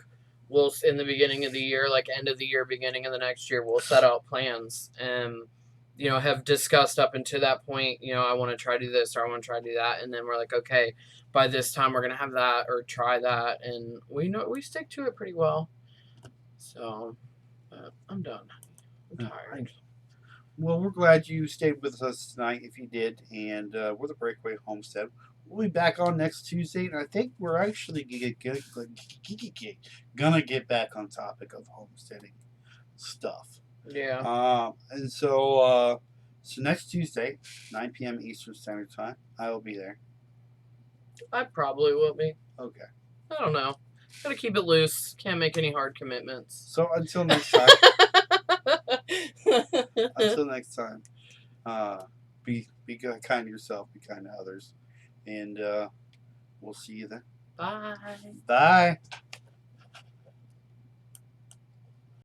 we'll in the beginning of the year, like end of the year, beginning of the next year, we'll set out plans and have discussed up until that point. I want to try to do this or I want to try to do that, and then we're like, okay, by this time we're gonna have that or try that, and we stick to it pretty well. So, I'm done. I'm tired. Well, we're glad you stayed with us tonight, if you did, and we're the Breakaway Homestead. We'll be back on next Tuesday, and I think we're actually gonna get back on topic of homesteading stuff. Yeah. And so next Tuesday, 9 p.m. Eastern Standard Time, I will be there. I probably will be. Okay. I don't know. Gotta keep it loose. Can't make any hard commitments. So until next time. Until next time. Be kind to yourself. Be kind to others. And we'll see you then. Bye. Bye.